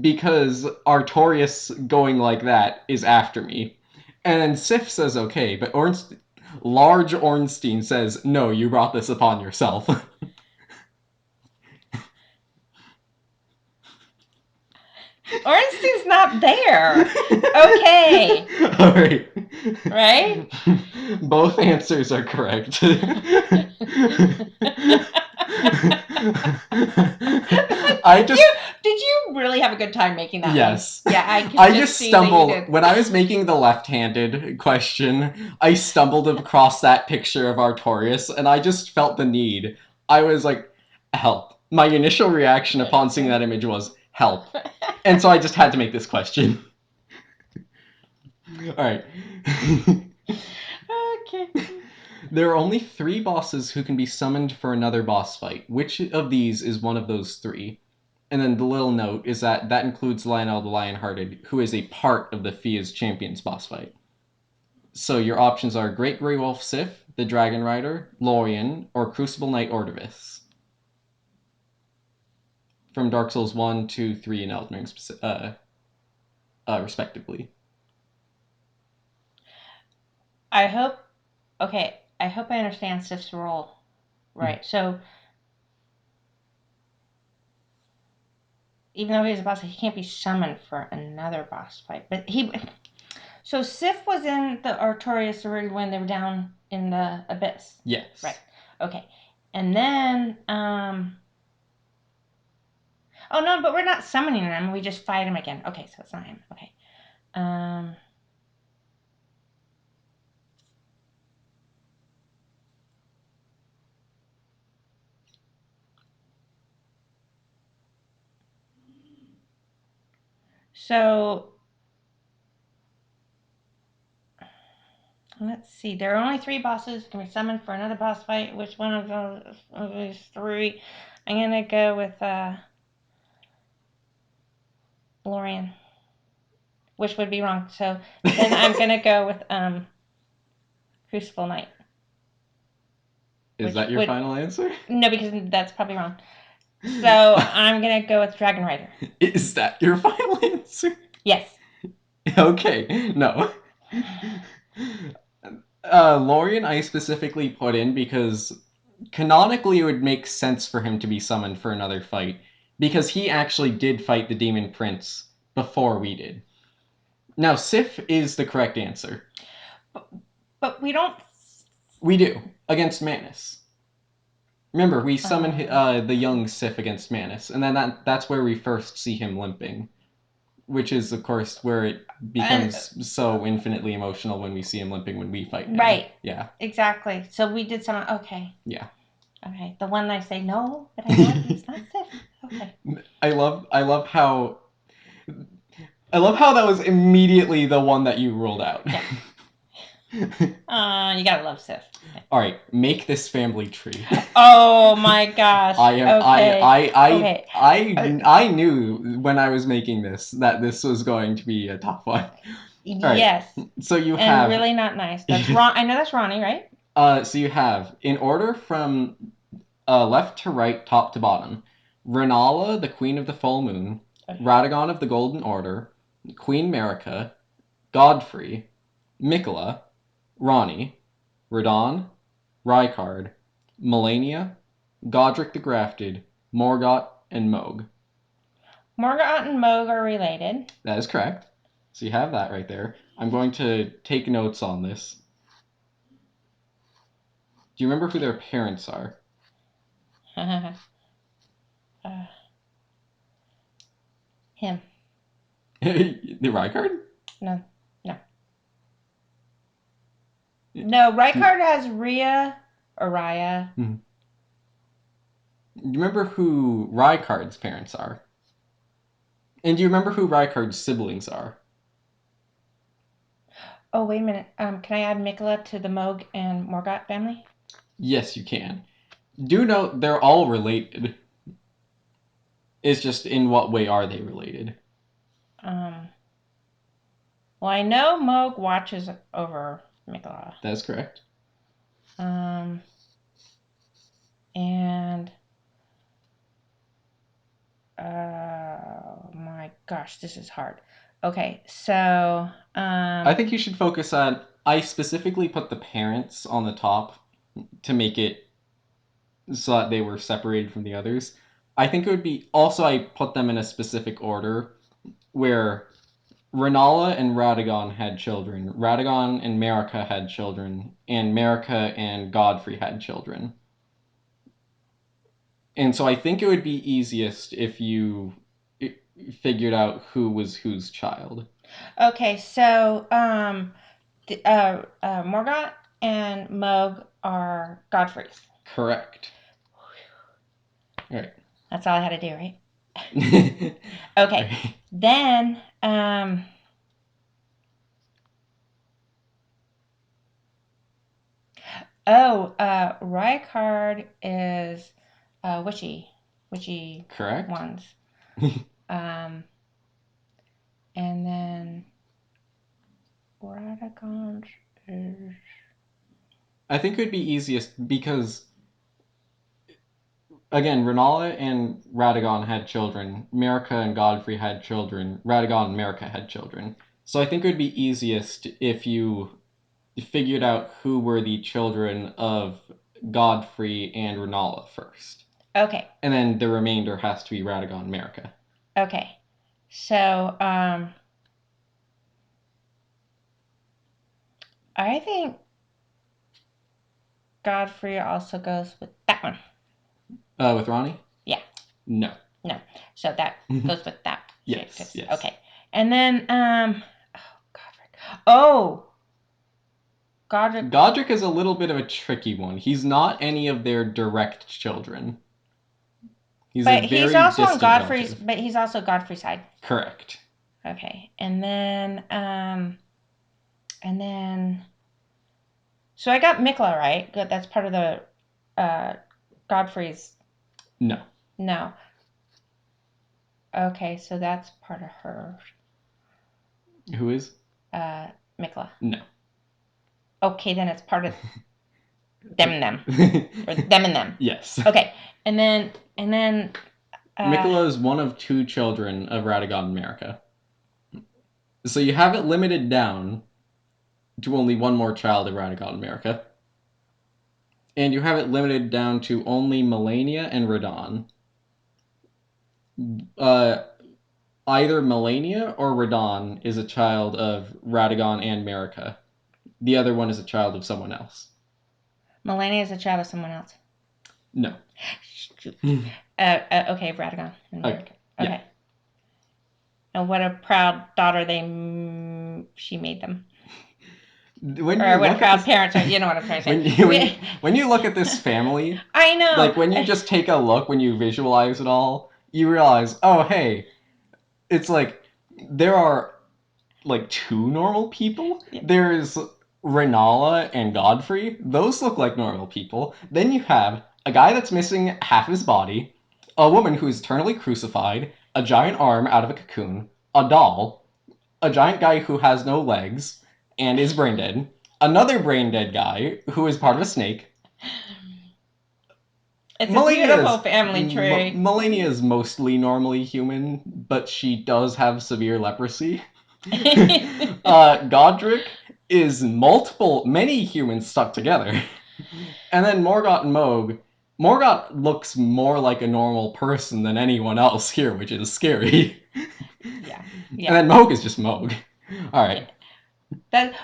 [SPEAKER 1] because Artorias going like that is after me. And then Sif says okay, but large Ornstein says, no, you brought this upon yourself.
[SPEAKER 2] Ornstein's not there. Okay.
[SPEAKER 1] All right.
[SPEAKER 2] Right?
[SPEAKER 1] Both answers are correct.
[SPEAKER 2] Did you really have a good time making that?
[SPEAKER 1] Yes.
[SPEAKER 2] One? Yeah,
[SPEAKER 1] I just stumbled when I was making the left-handed question. I stumbled across that picture of Artorias, and I just felt the need. I was like, help. My initial reaction upon seeing that image was help, and so I just had to make this question. All right.
[SPEAKER 2] Okay.
[SPEAKER 1] There are only 3 bosses who can be summoned for another boss fight. Which of these is one of those 3? And then the little note is that includes Lionel the Lionhearted, who is a part of the Fia's Champions boss fight. So your options are Great Grey Wolf Sif, the Dragon Rider, Lorien, or Crucible Knight Ordovis. From Dark Souls 1, 2, 3, and Elden Ring, respectively.
[SPEAKER 2] I hope Okay, I hope I understand Sif's role. Right. So even though he was a boss, he can't be summoned for another boss fight. But he. So Sif was in the Artorias already when they were down in the abyss.
[SPEAKER 1] Yes.
[SPEAKER 2] Right. Okay. And then oh no, but we're not summoning him. We just fight him again. Okay, so it's not him. Okay. Um. So let's see. There are only 3 bosses. Can be summoned for another boss fight. Which one of these 3? I'm gonna go with Lorian, which would be wrong. So then I'm gonna go with Crucible Knight.
[SPEAKER 1] Is that your final answer?
[SPEAKER 2] No, because that's probably wrong. So I'm gonna go with Dragon Rider.
[SPEAKER 1] Is that your final answer?
[SPEAKER 2] Yes.
[SPEAKER 1] Okay, no. Lorian I specifically put in because canonically it would make sense for him to be summoned for another fight because he actually did fight the Demon Prince before we did. Now, Sif is the correct answer.
[SPEAKER 2] But we don't.
[SPEAKER 1] We do against Manus. Remember, we summon the young Sif against Manus, and then that's where we first see him limping, which is, of course, where it becomes so infinitely emotional when we see him limping when we fight him.
[SPEAKER 2] Right.
[SPEAKER 1] Yeah.
[SPEAKER 2] Exactly. So we did summon. Okay.
[SPEAKER 1] Yeah.
[SPEAKER 2] Okay. The one I say no, but I know it's not Sif. Okay.
[SPEAKER 1] I love how that was immediately the one that you ruled out.
[SPEAKER 2] Yeah. You gotta love Sif. Okay.
[SPEAKER 1] All right, make this family tree.
[SPEAKER 2] Oh my gosh.
[SPEAKER 1] I knew when I was making this that this was going to be a tough one.
[SPEAKER 2] Yes.
[SPEAKER 1] Right, so you have
[SPEAKER 2] really not nice. That's Ron. I know that's Ronnie, right?
[SPEAKER 1] So you have in order from left to right, top to bottom, Renala, the Queen of the Full Moon, okay. Radagon of the Golden Order, Queen Marika, Godfrey, Miquella, Ronnie, Radahn, Rykard, Malenia, Godric the Grafted, Morgott, and Mohg.
[SPEAKER 2] Morgott and Mohg are related.
[SPEAKER 1] That is correct. So you have that right there. I'm going to take notes on this. Do you remember who their parents are?
[SPEAKER 2] Him.
[SPEAKER 1] The Rykard?
[SPEAKER 2] No. No, Rykard has Rhea or Raya.
[SPEAKER 1] Do you remember who Rykard's parents are? And do you remember who Rykard's siblings are?
[SPEAKER 2] Oh, wait a minute. Can I add Miquella to the Mohg and Morgott family?
[SPEAKER 1] Yes, you can. Do note they're all related. It's just in what way are they related?
[SPEAKER 2] Well, I know Mohg watches over Miquella.
[SPEAKER 1] That's correct.
[SPEAKER 2] And my gosh, this is hard. Okay, so
[SPEAKER 1] I think you should focus on. I specifically put the parents on the top to make it so that they were separated from the others. I think it would be also I put them in a specific order where Renala and Radagon had children, Radagon and Marika had children, and Marika and Godfrey had children. And so I think it would be easiest if you figured out who was whose child.
[SPEAKER 2] Okay, so Morgott and Mohg are Godfrey's.
[SPEAKER 1] Correct. All right.
[SPEAKER 2] That's all I had to do, right? Okay. Right. Then Rykard is witchy
[SPEAKER 1] correct
[SPEAKER 2] ones. And then Radagon is.
[SPEAKER 1] I think it would be easiest because again, Renala and Radagon had children. Marika and Godfrey had children. Radagon and Marika had children. So I think it would be easiest if you figured out who were the children of Godfrey and Renala first.
[SPEAKER 2] Okay.
[SPEAKER 1] And then the remainder has to be Radagon America.
[SPEAKER 2] Okay. So, I think Godfrey also goes with that one.
[SPEAKER 1] With Ronnie?
[SPEAKER 2] Yeah.
[SPEAKER 1] No.
[SPEAKER 2] So that goes with that.
[SPEAKER 1] Yes. Yes.
[SPEAKER 2] Okay. And then, Godric.
[SPEAKER 1] Godric is a little bit of a tricky one. He's not any of their direct children. He's also on
[SPEAKER 2] Godfrey's.
[SPEAKER 1] relative.
[SPEAKER 2] But he's also Godfrey's side.
[SPEAKER 1] Correct.
[SPEAKER 2] Okay, and then, so I got Mikla right. Good, that's part of the Godfrey's.
[SPEAKER 1] No.
[SPEAKER 2] Okay, so that's part of her.
[SPEAKER 1] Who is?
[SPEAKER 2] Mikla.
[SPEAKER 1] No.
[SPEAKER 2] Okay, then it's part of them and them. Or them and them.
[SPEAKER 1] Yes.
[SPEAKER 2] Okay, and then
[SPEAKER 1] Mikla is one of 2 children of Radagon America. So you have it limited down to only one more child of Radagon America. And you have it limited down to only Melania and Radon. Either Melania or Radon is a child of Radagon and America. The other one is a child of someone else.
[SPEAKER 2] Melania is a child of someone else.
[SPEAKER 1] No.
[SPEAKER 2] Okay, Radagon and America. Okay. Yeah. And what a proud daughter she made them. What proud parents are. You know what I'm trying to
[SPEAKER 1] say. When you look at this family,
[SPEAKER 2] I know.
[SPEAKER 1] Like when you just take a look, when you visualize it all, you realize, oh hey, it's like there are like 2 normal people. Yeah. There's Renala and Godfrey. Those look like normal people. Then you have a guy that's missing half his body, a woman who is eternally crucified, a giant arm out of a cocoon, a doll, a giant guy who has no legs and is brain dead, another brain dead guy who is part of a snake.
[SPEAKER 2] It's a beautiful family tree.
[SPEAKER 1] Melania is mostly normally human, but she does have severe leprosy. Godric is many humans stuck together. And then Morgott and Mohg. Morgott looks more like a normal person than anyone else here, which is scary.
[SPEAKER 2] Yeah.
[SPEAKER 1] And then Mohg is just Mohg. All right.
[SPEAKER 2] Remember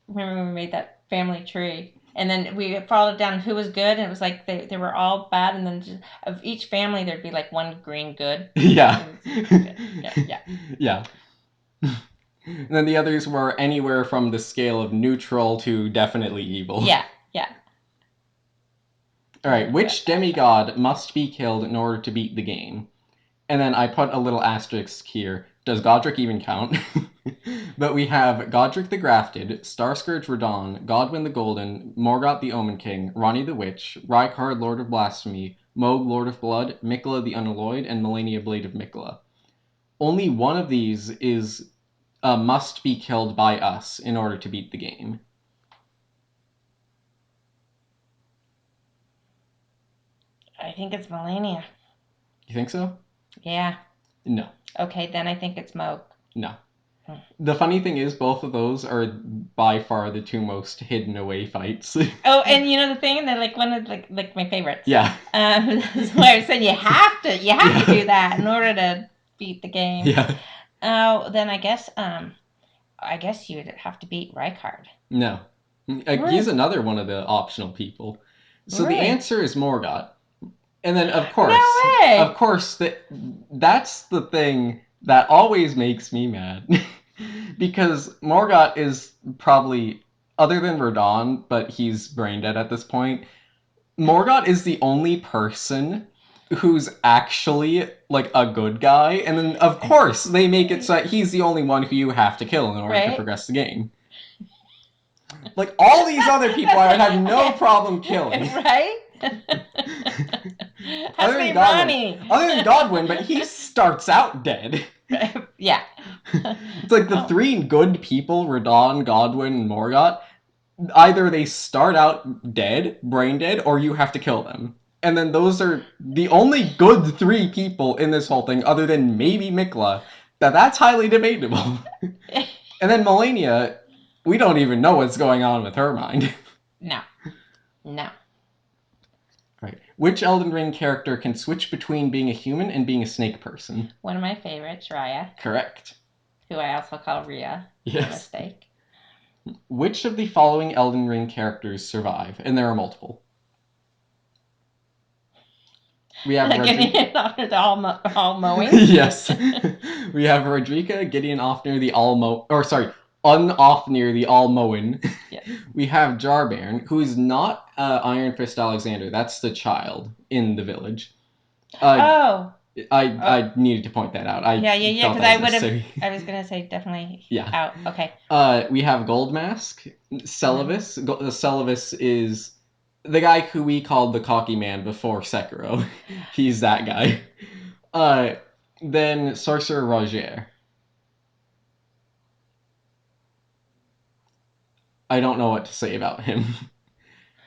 [SPEAKER 2] when we made that family tree, and then we followed down who was good, and it was like they were all bad, and then just, of each family there'd be like one green good.
[SPEAKER 1] Yeah.
[SPEAKER 2] Yeah.
[SPEAKER 1] And then the others were anywhere from the scale of neutral to definitely evil.
[SPEAKER 2] Yeah.
[SPEAKER 1] All right, which demigod must be killed in order to beat the game? And then I put a little asterisk here. Does Godric even count? But we have Godric the Grafted, Starscourge Radon, Godwyn the Golden, Morgott the Omen King, Ronnie the Witch, Rykard Lord of Blasphemy, Mohg Lord of Blood, Mikla the Unalloyed, and Melania Blade of Mikla. Only one of these is must be killed by us in order to beat the game.
[SPEAKER 2] I think it's Melania.
[SPEAKER 1] You think so?
[SPEAKER 2] Yeah.
[SPEAKER 1] No.
[SPEAKER 2] Okay, then I think it's Mohg.
[SPEAKER 1] No. The funny thing is, both of those are by far the 2 most hidden away fights.
[SPEAKER 2] Oh, and you know the thing, they're like one of like my favorites.
[SPEAKER 1] Yeah.
[SPEAKER 2] That's why I said you have to do that in order to beat the game.
[SPEAKER 1] Yeah.
[SPEAKER 2] Oh, then I guess you'd have to beat Rykard.
[SPEAKER 1] No. He's another one of the optional people. So the answer is Morgott. And then of course, that's the thing that always makes me mad. Because Morgott is probably, other than Radon, but he's brain dead at this point, Morgott is the only person who's actually like a good guy, and then of course they make it so that he's the only one who you have to kill in order to progress the game. Like all these other people I would have no problem killing.
[SPEAKER 2] Right?
[SPEAKER 1] Other than Godwyn, but he starts out dead.
[SPEAKER 2] Yeah.
[SPEAKER 1] It's like the 3 good people, Radon, Godwyn, and Morgott, either they start out dead, brain dead, or you have to kill them. And then those are the only good 3 people in this whole thing, other than maybe Mikla. That's highly debatable. And then Melania, We don't even know what's going on with her mind.
[SPEAKER 2] No. No.
[SPEAKER 1] Right. Which Elden Ring character can switch between being a human and being a snake person?
[SPEAKER 2] One of my favorites, Raya,
[SPEAKER 1] Correct.
[SPEAKER 2] who I also call Rhea.
[SPEAKER 1] Yes.
[SPEAKER 2] By mistake.
[SPEAKER 1] Which of the following Elden Ring characters survive? And there are multiple. We have
[SPEAKER 2] Gideon Offner, the all mowing.
[SPEAKER 1] Yes. We have Rodrika, Gideon Offner, the Unoffnir, the all mowing.
[SPEAKER 2] Yes.
[SPEAKER 1] We have Jarbairn, who is not Iron Fist Alexander. That's the child in the village. I needed to point that out.
[SPEAKER 2] Yeah, because I would have. I was gonna say definitely.
[SPEAKER 1] Yeah.
[SPEAKER 2] Out. Okay.
[SPEAKER 1] We have Goldmask, Celavis. Celavis is the guy who we called the cocky man before Sekiro. He's that guy. Then Sorcerer Roger. I don't know what to say about him.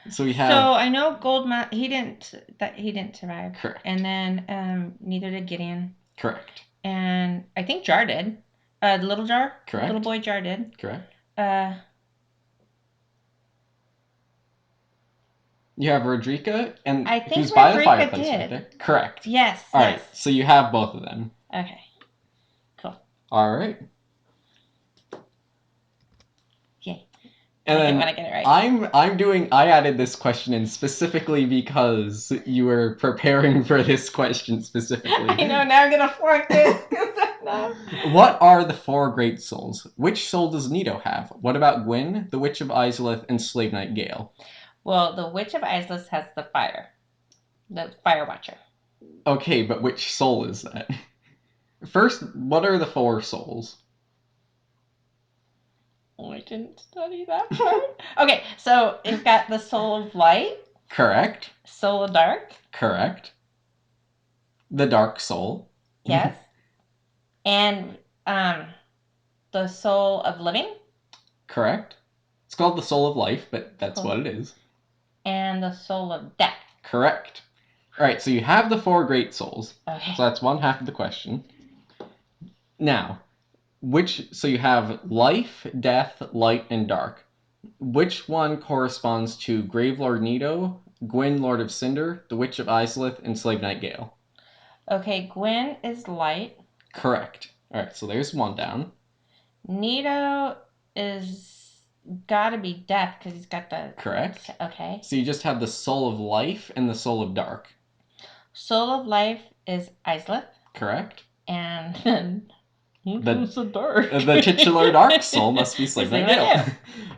[SPEAKER 1] So we have.
[SPEAKER 2] So I know Goldmask. He didn't survive.
[SPEAKER 1] Correct.
[SPEAKER 2] And then neither did Gideon.
[SPEAKER 1] Correct.
[SPEAKER 2] And I think Jar did. The little Jar.
[SPEAKER 1] Correct.
[SPEAKER 2] Little boy Jar did.
[SPEAKER 1] Correct. You have Rodrika, and
[SPEAKER 2] I think
[SPEAKER 1] who's by the
[SPEAKER 2] Rodrika
[SPEAKER 1] fireplace
[SPEAKER 2] did.
[SPEAKER 1] right there. Correct.
[SPEAKER 2] Yes.
[SPEAKER 1] All right. So you have both of them.
[SPEAKER 2] Okay. Cool.
[SPEAKER 1] All right.
[SPEAKER 2] Yay.
[SPEAKER 1] And then
[SPEAKER 2] I get it right.
[SPEAKER 1] I added this question in specifically because you were preparing for this question specifically.
[SPEAKER 2] I know, now I'm gonna flunk this. No.
[SPEAKER 1] What are the 4 great souls? Which soul does Nito have? What about Gwyn, the Witch of Izalith, and Slave Knight Gale?
[SPEAKER 2] Well, the Witch of Izalith has the fire. The Fire Watcher.
[SPEAKER 1] Okay, but which soul is that? First, what are the 4 souls?
[SPEAKER 2] Oh, I didn't study that part. Okay, so it's got the Soul of Light.
[SPEAKER 1] Correct.
[SPEAKER 2] Soul of Dark.
[SPEAKER 1] Correct. The Dark Soul.
[SPEAKER 2] Yes. And the Soul of Living.
[SPEAKER 1] Correct. It's called the Soul of Life, but that's what it is.
[SPEAKER 2] And the Soul of Death.
[SPEAKER 1] Correct. All right, so you have the 4 great souls.
[SPEAKER 2] Okay.
[SPEAKER 1] So that's one half of the question. Now, so you have life, death, light, and dark. Which one corresponds to Gravelord Nito, Gwyn, Lord of Cinder, the Witch of Izalith, and Slave Knight Gale?
[SPEAKER 2] Okay, Gwyn is light.
[SPEAKER 1] Correct. All right, so there's one down.
[SPEAKER 2] Nito is gotta be death because he's got the...
[SPEAKER 1] Correct.
[SPEAKER 2] Okay.
[SPEAKER 1] So you just have the Soul of Life and the Soul of Dark.
[SPEAKER 2] Soul of Life is Izalith.
[SPEAKER 1] Correct.
[SPEAKER 2] And then... the dark.
[SPEAKER 1] The titular Dark Soul must be Slave Knight Gale.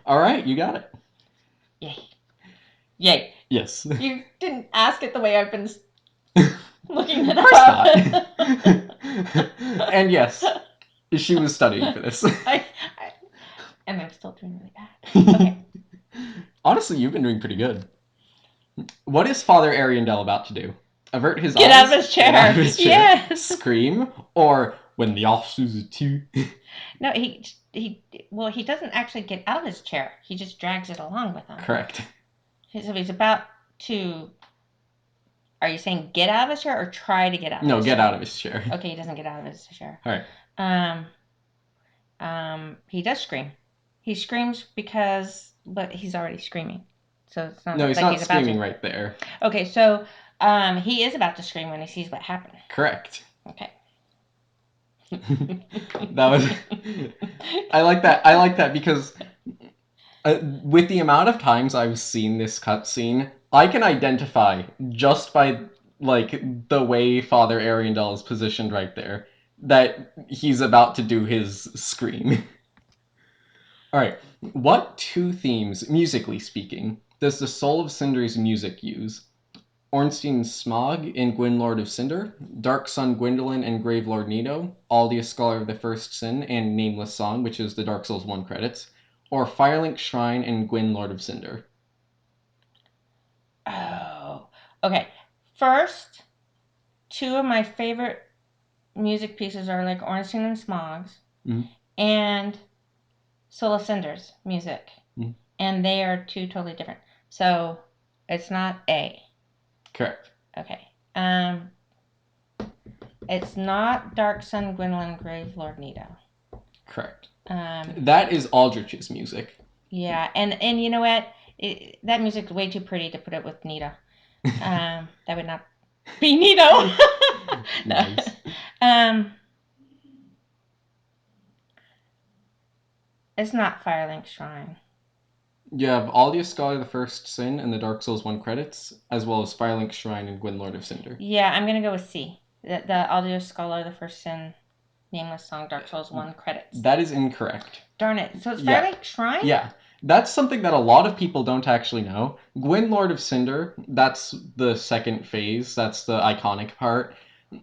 [SPEAKER 1] All right, you got it.
[SPEAKER 2] Yay. Yay.
[SPEAKER 1] Yes.
[SPEAKER 2] You didn't ask it the way I've been looking it
[SPEAKER 1] up. Of course not. And yes, she was studying for this.
[SPEAKER 2] And I'm still doing really bad. Okay.
[SPEAKER 1] Honestly, you've been doing pretty good. What is Father Ariandel about to do? Avert his eyes?
[SPEAKER 2] Get out of his chair.
[SPEAKER 1] Get out of his chair.
[SPEAKER 2] Yes.
[SPEAKER 1] Scream? Or when the officers are too?
[SPEAKER 2] No, he doesn't actually get out of his chair. He just drags it along with him.
[SPEAKER 1] Correct.
[SPEAKER 2] So he's about to... Are you saying get out of his chair or try to get out of his chair?
[SPEAKER 1] No, get out of his chair.
[SPEAKER 2] Okay, he doesn't get out of his chair.
[SPEAKER 1] All
[SPEAKER 2] right. He does scream. He screams but he's already screaming. So it's not
[SPEAKER 1] he's not screaming right there.
[SPEAKER 2] Okay, so he is about to scream when he sees what happened.
[SPEAKER 1] Correct.
[SPEAKER 2] Okay.
[SPEAKER 1] That was... I like that because with the amount of times I've seen this cutscene, I can identify just by the way Father Ariandel is positioned right there that he's about to do his scream. All right, what 2 themes, musically speaking, does the Soul of Cinder's music use? Ornstein's Smog in Gwyn, Lord of Cinder, Dark Sun Gwyndolin and Gravelord Nito, Aldia, Scholar of the First Sin, and Nameless Song, which is the Dark Souls 1 credits, or Firelink Shrine in Gwyn, Lord of Cinder?
[SPEAKER 2] Oh, okay. First, 2 of my favorite music pieces are Ornstein and Smog's and Soul of Cinder's music. And they are 2 totally different. So, it's not A.
[SPEAKER 1] Correct.
[SPEAKER 2] Okay. It's not Dark Sun Gwendolyn Gravelord Nito.
[SPEAKER 1] Correct. That is Aldrich's music.
[SPEAKER 2] Yeah, and you know what? That music's way too pretty to put it with Nito. That would not be Nito.
[SPEAKER 1] Nice.
[SPEAKER 2] It's not Firelink Shrine.
[SPEAKER 1] You have Aldia Scholar the First Sin and the Dark Souls 1 credits, as well as Firelink Shrine and Gwyn Lord of Cinder.
[SPEAKER 2] Yeah, I'm gonna go with C. The Audio Scholar, the First Sin, Nameless Song, Dark Souls 1 credits.
[SPEAKER 1] That is incorrect.
[SPEAKER 2] Darn it. So it's
[SPEAKER 1] Yeah.
[SPEAKER 2] Firelink Shrine?
[SPEAKER 1] Yeah. That's something that a lot of people don't actually know. Gwyn Lord of Cinder, that's the second phase, that's the iconic part.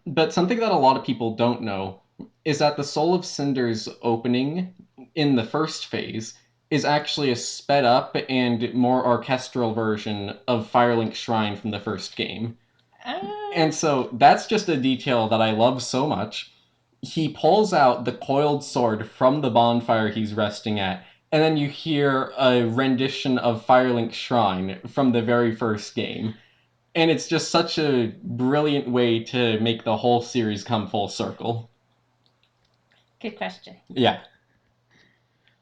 [SPEAKER 1] But something that a lot of people don't know is that the Soul of Cinder's opening in the first phase is actually a sped up and more orchestral version of Firelink Shrine from the first game. And so that's just a detail that I love so much. He pulls out the coiled sword from the bonfire he's resting at, and then you hear a rendition of Firelink Shrine from the very first game. And it's just such a brilliant way to make the whole series come full circle.
[SPEAKER 2] Good question.
[SPEAKER 1] Yeah.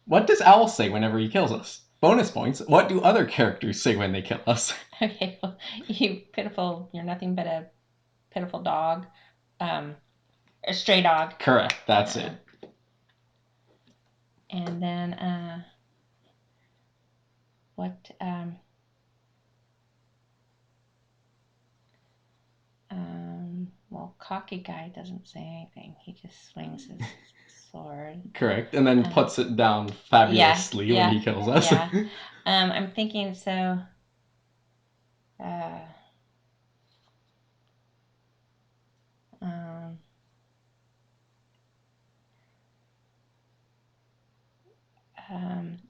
[SPEAKER 1] What does Owl say whenever he kills us? Bonus points. What do other characters say when they kill us?
[SPEAKER 2] Okay, well, you're nothing but a pitiful dog. A stray dog.
[SPEAKER 1] Correct, that's it.
[SPEAKER 2] And then, well, cocky guy doesn't say anything. He just swings his sword.
[SPEAKER 1] Correct, and then puts it down fabulously when he kills us.
[SPEAKER 2] Yeah. I'm thinking so.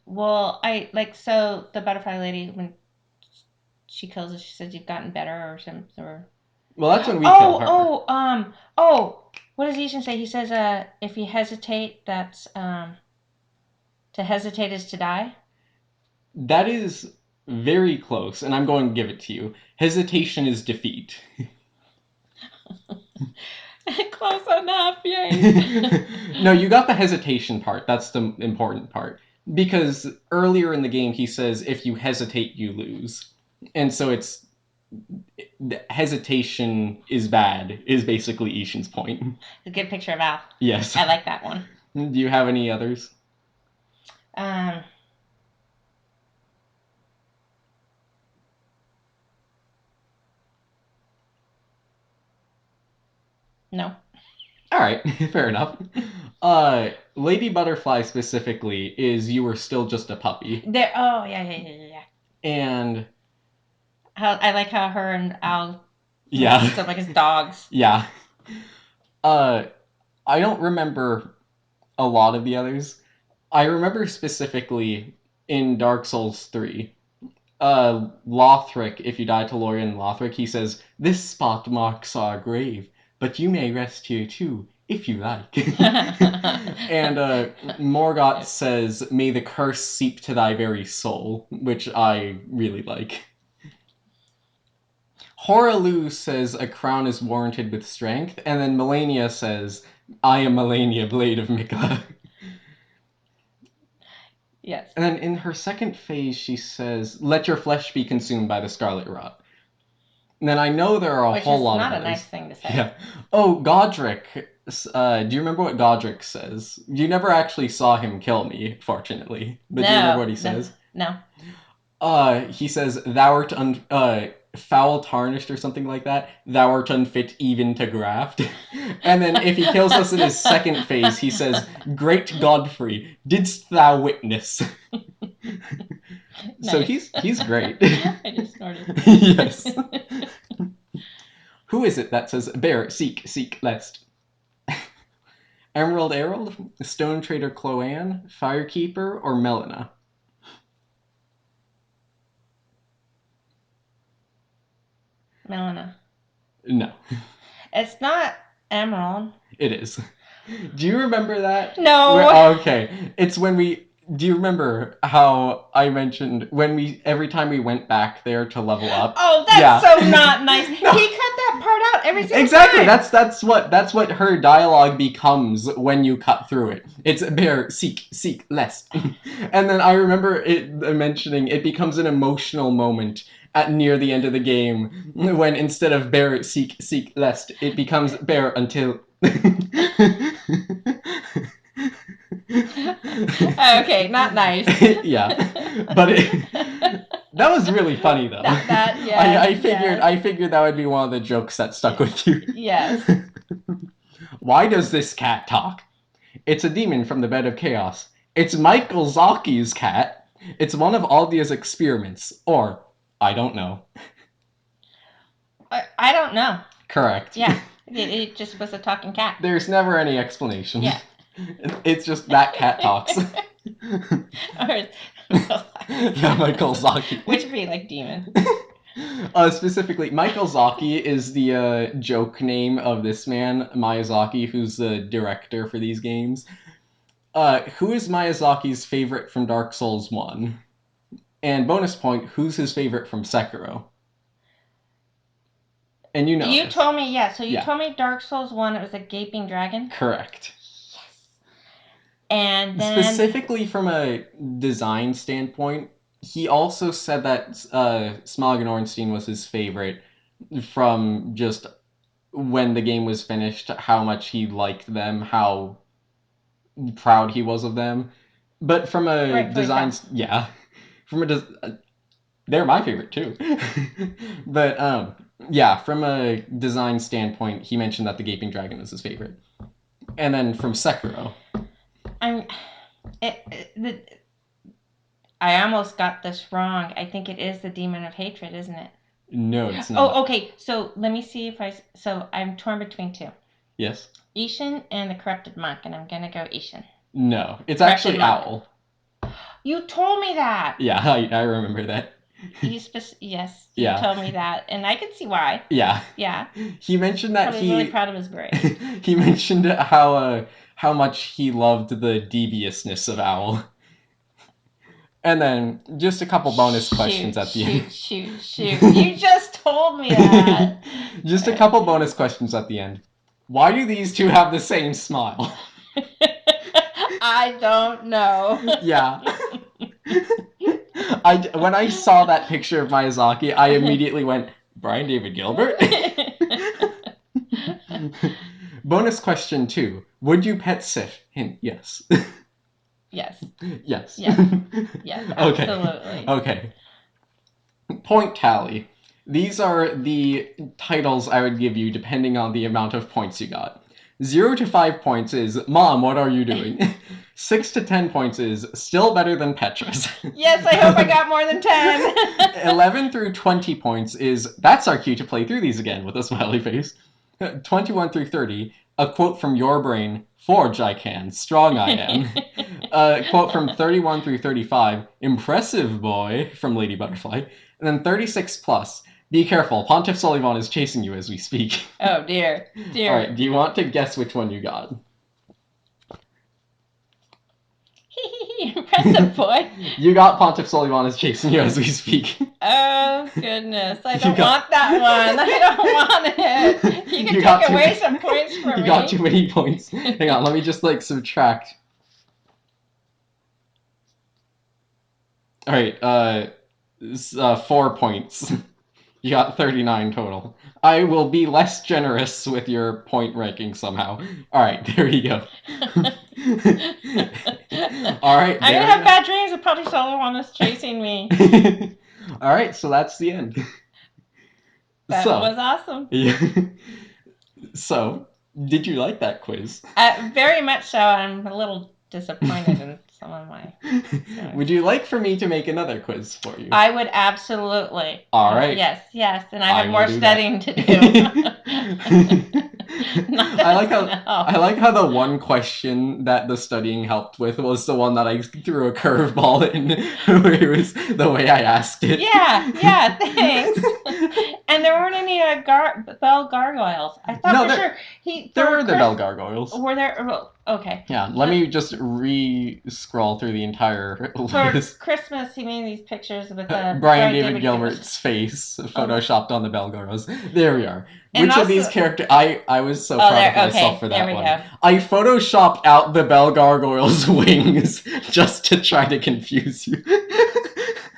[SPEAKER 2] Well, so the butterfly lady, when she kills us, she says you've gotten better or something.
[SPEAKER 1] Well, that's when we kill her.
[SPEAKER 2] What does Ishin say? He says, if you hesitate, that's to hesitate is to die.
[SPEAKER 1] That is very close, and I'm going to give it to you. Hesitation is defeat.
[SPEAKER 2] Close enough, yay.
[SPEAKER 1] No, you got the hesitation part. That's the important part. Because earlier in the game, he says, if you hesitate, you lose. And so it's... hesitation is bad, is basically Ishin's point.
[SPEAKER 2] A good picture of Al.
[SPEAKER 1] Yes.
[SPEAKER 2] I like that one.
[SPEAKER 1] Do you have any others?
[SPEAKER 2] No.
[SPEAKER 1] All right, fair enough. Lady Butterfly specifically is you were still just a puppy.
[SPEAKER 2] Yeah.
[SPEAKER 1] And
[SPEAKER 2] I like how her and Al
[SPEAKER 1] stuff
[SPEAKER 2] like his dogs.
[SPEAKER 1] Yeah. I don't remember a lot of the others. I remember specifically in Dark Souls 3, Lothric, if you die to Lorian Lothric, he says, "This spot marks our grave, but you may rest here too, if you like." And Morgott says, "May the curse seep to thy very soul," which I really like. Horalu says, "A crown is warranted with strength," and then Melania says, "I am Melania, Blade of Mikla."
[SPEAKER 2] Yes.
[SPEAKER 1] And then in her second phase, she says, "Let your flesh be consumed by the scarlet rot." And then I know there are a whole lot of others.
[SPEAKER 2] Which is not a nice thing to say.
[SPEAKER 1] Yeah. Oh, Godric. Do you remember what Godric says? You never actually saw him kill me, fortunately. But do you remember what he says?
[SPEAKER 2] No.
[SPEAKER 1] He says, "Thou art foul tarnished," or something like that. "Thou art unfit even to graft." And then if he kills us in his second phase, he says, "Great Godfrey, didst thou witness?" So he's great.
[SPEAKER 2] I just snorted.
[SPEAKER 1] Yes. Who is it that says, "Bear, seek, lest"? Emerald Herald, Stone Trader Cloanne, Firekeeper, or Melina?
[SPEAKER 2] Melina.
[SPEAKER 1] No.
[SPEAKER 2] It's not Emerald.
[SPEAKER 1] It is. Do you remember that?
[SPEAKER 2] No.
[SPEAKER 1] Okay. It's when we... Do you remember how I mentioned every time we went back there to level up?
[SPEAKER 2] Oh, that's so not nice. He cut that part out every single
[SPEAKER 1] Exactly.
[SPEAKER 2] time.
[SPEAKER 1] That's what her dialogue becomes when you cut through it. It's bear seek lest, and then I remember it mentioning it becomes an emotional moment at near the end of the game when instead of bear seek lest, it becomes bear until.
[SPEAKER 2] Okay, not nice.
[SPEAKER 1] Yeah, but that was really funny though.
[SPEAKER 2] Yeah,
[SPEAKER 1] I figured that would be one of the jokes that stuck with you.
[SPEAKER 2] Yes.
[SPEAKER 1] Why does this cat talk? It's a demon from the bed of chaos. It's Michael Zaki's cat. It's one of Aldia's experiments. Or, I don't know.
[SPEAKER 2] I don't know.
[SPEAKER 1] Correct.
[SPEAKER 2] Yeah, it just was a talking cat.
[SPEAKER 1] There's never any explanation.
[SPEAKER 2] Yeah.
[SPEAKER 1] It's just that cat talks. Yeah, Michael Zaki.
[SPEAKER 2] Which would be like demon.
[SPEAKER 1] Specifically, Michael Zaki is the joke name of this man, Miyazaki, who's the director for these games. Who is Miyazaki's favorite from Dark Souls 1? And bonus point, who's his favorite from Sekiro? And you know
[SPEAKER 2] You
[SPEAKER 1] this.
[SPEAKER 2] told me, yeah, so you
[SPEAKER 1] Yeah.
[SPEAKER 2] told me Dark Souls 1, it was a gaping dragon?
[SPEAKER 1] Correct.
[SPEAKER 2] And then...
[SPEAKER 1] Specifically from a design standpoint, he also said that Smaug and Ornstein was his favorite from just when the game was finished, how much he liked them, how proud he was of them. But from a design... Yeah. From a... they're my favorite too. But yeah, from a design standpoint, he mentioned that the Gaping Dragon was his favorite. And then from Sekiro...
[SPEAKER 2] I almost got this wrong. I think it is the Demon of Hatred, isn't it?
[SPEAKER 1] No, it's not.
[SPEAKER 2] Oh, okay. So let me see if so I'm torn between two.
[SPEAKER 1] Yes.
[SPEAKER 2] Ishin and the Corrupted Monk, and I'm gonna go Ishin.
[SPEAKER 1] No, it's actually Owl.
[SPEAKER 2] You told me that.
[SPEAKER 1] Yeah, I remember that.
[SPEAKER 2] Yes, you told me that, and I can see why.
[SPEAKER 1] Yeah.
[SPEAKER 2] Yeah.
[SPEAKER 1] He mentioned that
[SPEAKER 2] Probably really proud of his grade.
[SPEAKER 1] He mentioned how much he loved the deviousness of Owl. And then just a couple bonus questions at the end.
[SPEAKER 2] Shoot. You just told me that.
[SPEAKER 1] Just a couple bonus questions at the end. Why do these two have the same smile?
[SPEAKER 2] I don't know.
[SPEAKER 1] Yeah. When I saw that picture of Miyazaki, I immediately went, Brian David Gilbert? Bonus question 2. Would you pet Sif? Hint, yes.
[SPEAKER 2] Yes.
[SPEAKER 1] Yes.
[SPEAKER 2] Yes,
[SPEAKER 1] Okay.
[SPEAKER 2] absolutely.
[SPEAKER 1] Okay. Point tally. These are the titles I would give you depending on the amount of points you got. 0 to 5 points is, Mom, what are you doing? 6 to 10 points is, still better than Petra's.
[SPEAKER 2] Yes, I hope I got more than 10.
[SPEAKER 1] 11 through 20 points is, that's our cue to play through these again with a smiley face. 21 through 30, a quote from your brain, Forge I can, strong I am. A quote from 31 through 35, impressive boy, from Lady Butterfly. And then 36 plus, be careful, Pontiff Solivan is chasing you as we speak.
[SPEAKER 2] Oh, dear.
[SPEAKER 1] Alright, do you want to guess which one you got?
[SPEAKER 2] Impressive boy.
[SPEAKER 1] You got Pontiff Solivan is chasing you as we speak.
[SPEAKER 2] Oh, goodness. I don't want that one. I don't want it. You can take away some points from me.
[SPEAKER 1] You got too many points. Hang on, let me just subtract. Alright, 4 points. You got 39 total. I will be less generous with your point ranking somehow. Alright, there you go. Alright.
[SPEAKER 2] I'm gonna have bad dreams of Pontiff Solivan is chasing me.
[SPEAKER 1] Alright, so that's the end.
[SPEAKER 2] That was awesome.
[SPEAKER 1] Yeah. So, did you like that quiz?
[SPEAKER 2] Very much so. I'm a little disappointed in some of my...
[SPEAKER 1] Would you like for me to make another quiz for you?
[SPEAKER 2] I would absolutely.
[SPEAKER 1] All right.
[SPEAKER 2] Yes, and I have more studying to do.
[SPEAKER 1] I like how the one question that the studying helped with was the one that I threw a curveball in, where it was the way I asked it.
[SPEAKER 2] Yeah, thanks. And And there weren't any bell gargoyles. I thought
[SPEAKER 1] No,
[SPEAKER 2] for sure
[SPEAKER 1] there were the bell gargoyles.
[SPEAKER 2] Were there? Oh, okay.
[SPEAKER 1] Yeah, let me just re-scroll through the entire
[SPEAKER 2] For
[SPEAKER 1] list.
[SPEAKER 2] Christmas, he made these pictures with
[SPEAKER 1] Brian David Gilbert's face photoshopped on the bell gargoyles. There we are.
[SPEAKER 2] And
[SPEAKER 1] Which
[SPEAKER 2] also,
[SPEAKER 1] of these characters? I was so proud of myself for that
[SPEAKER 2] there we
[SPEAKER 1] one.
[SPEAKER 2] Go.
[SPEAKER 1] I photoshopped out the bell gargoyle's wings just to try to confuse you.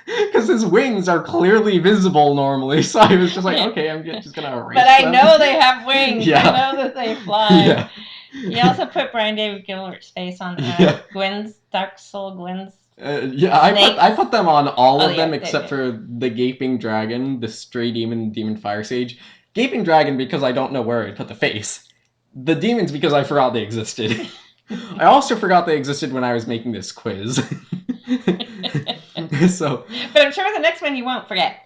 [SPEAKER 1] Because his wings are clearly visible normally, so I was just like, okay, I'm just gonna erase them.
[SPEAKER 2] But I know they have wings.
[SPEAKER 1] Yeah.
[SPEAKER 2] I know that they fly.
[SPEAKER 1] Yeah.
[SPEAKER 2] He also put Brian David Gilbert's face on Gwen's Dark Soul Gwen's.
[SPEAKER 1] Yeah, I put them on all of them except
[SPEAKER 2] for
[SPEAKER 1] for the Gaping Dragon, the Stray Demon, Demon Fire Sage. Gaping Dragon because I don't know where I put the face. The demons because I forgot they existed. I also forgot they existed when I was making this quiz. So.
[SPEAKER 2] But I'm sure the next one you won't forget.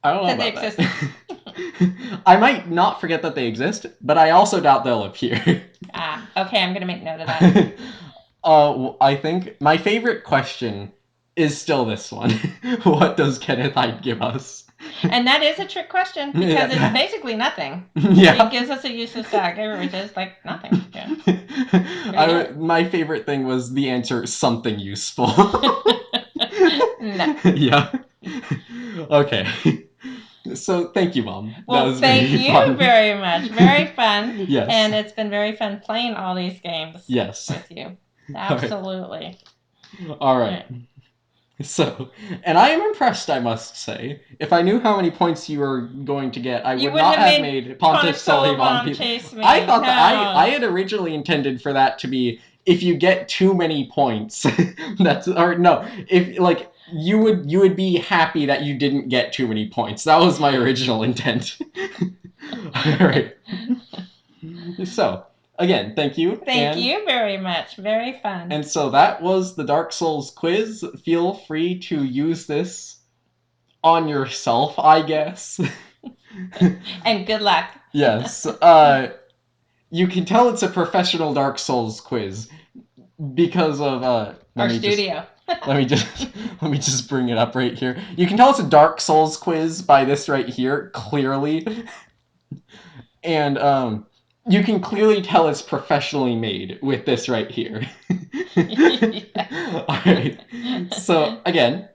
[SPEAKER 1] I don't know about that. I might not forget that they exist, but I also doubt they'll appear.
[SPEAKER 2] Okay, I'm gonna make note of that.
[SPEAKER 1] I think my favorite question is still this one. What does Kenneth Hyde give us?
[SPEAKER 2] And that is a trick question because it's basically nothing.
[SPEAKER 1] Yeah.
[SPEAKER 2] It gives us a useless dog, which is like nothing. Yeah.
[SPEAKER 1] My favorite thing was the answer something useful.
[SPEAKER 2] No.
[SPEAKER 1] Yeah. Okay. So thank you, Mom.
[SPEAKER 2] Well, thank you very much. Very fun.
[SPEAKER 1] Yes.
[SPEAKER 2] And it's been very fun playing all these games.
[SPEAKER 1] Yes.
[SPEAKER 2] With you. Absolutely.
[SPEAKER 1] All right. So, and I am impressed, I must say. If I knew how many points you were going to get, I would not have made Pontiff Sullivan. I thought that I had originally intended for that to be if you get too many points. If like you would be happy that you didn't get too many points. That was my original intent. All right. So, again, thank you.
[SPEAKER 2] Thank you very much. Very fun.
[SPEAKER 1] And so that was the Dark Souls quiz. Feel free to use this on yourself, I guess.
[SPEAKER 2] And good luck.
[SPEAKER 1] Yes. You can tell it's a professional Dark Souls quiz because of
[SPEAKER 2] our studio.
[SPEAKER 1] Let me just bring it up right here. You can tell it's a Dark Souls quiz by this right here, clearly. And you can clearly tell it's professionally made with this right here. All right. So, again,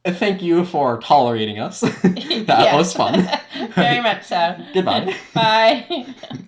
[SPEAKER 1] thank you for tolerating us. That was fun.
[SPEAKER 2] Very much so.
[SPEAKER 1] Goodbye.
[SPEAKER 2] Bye.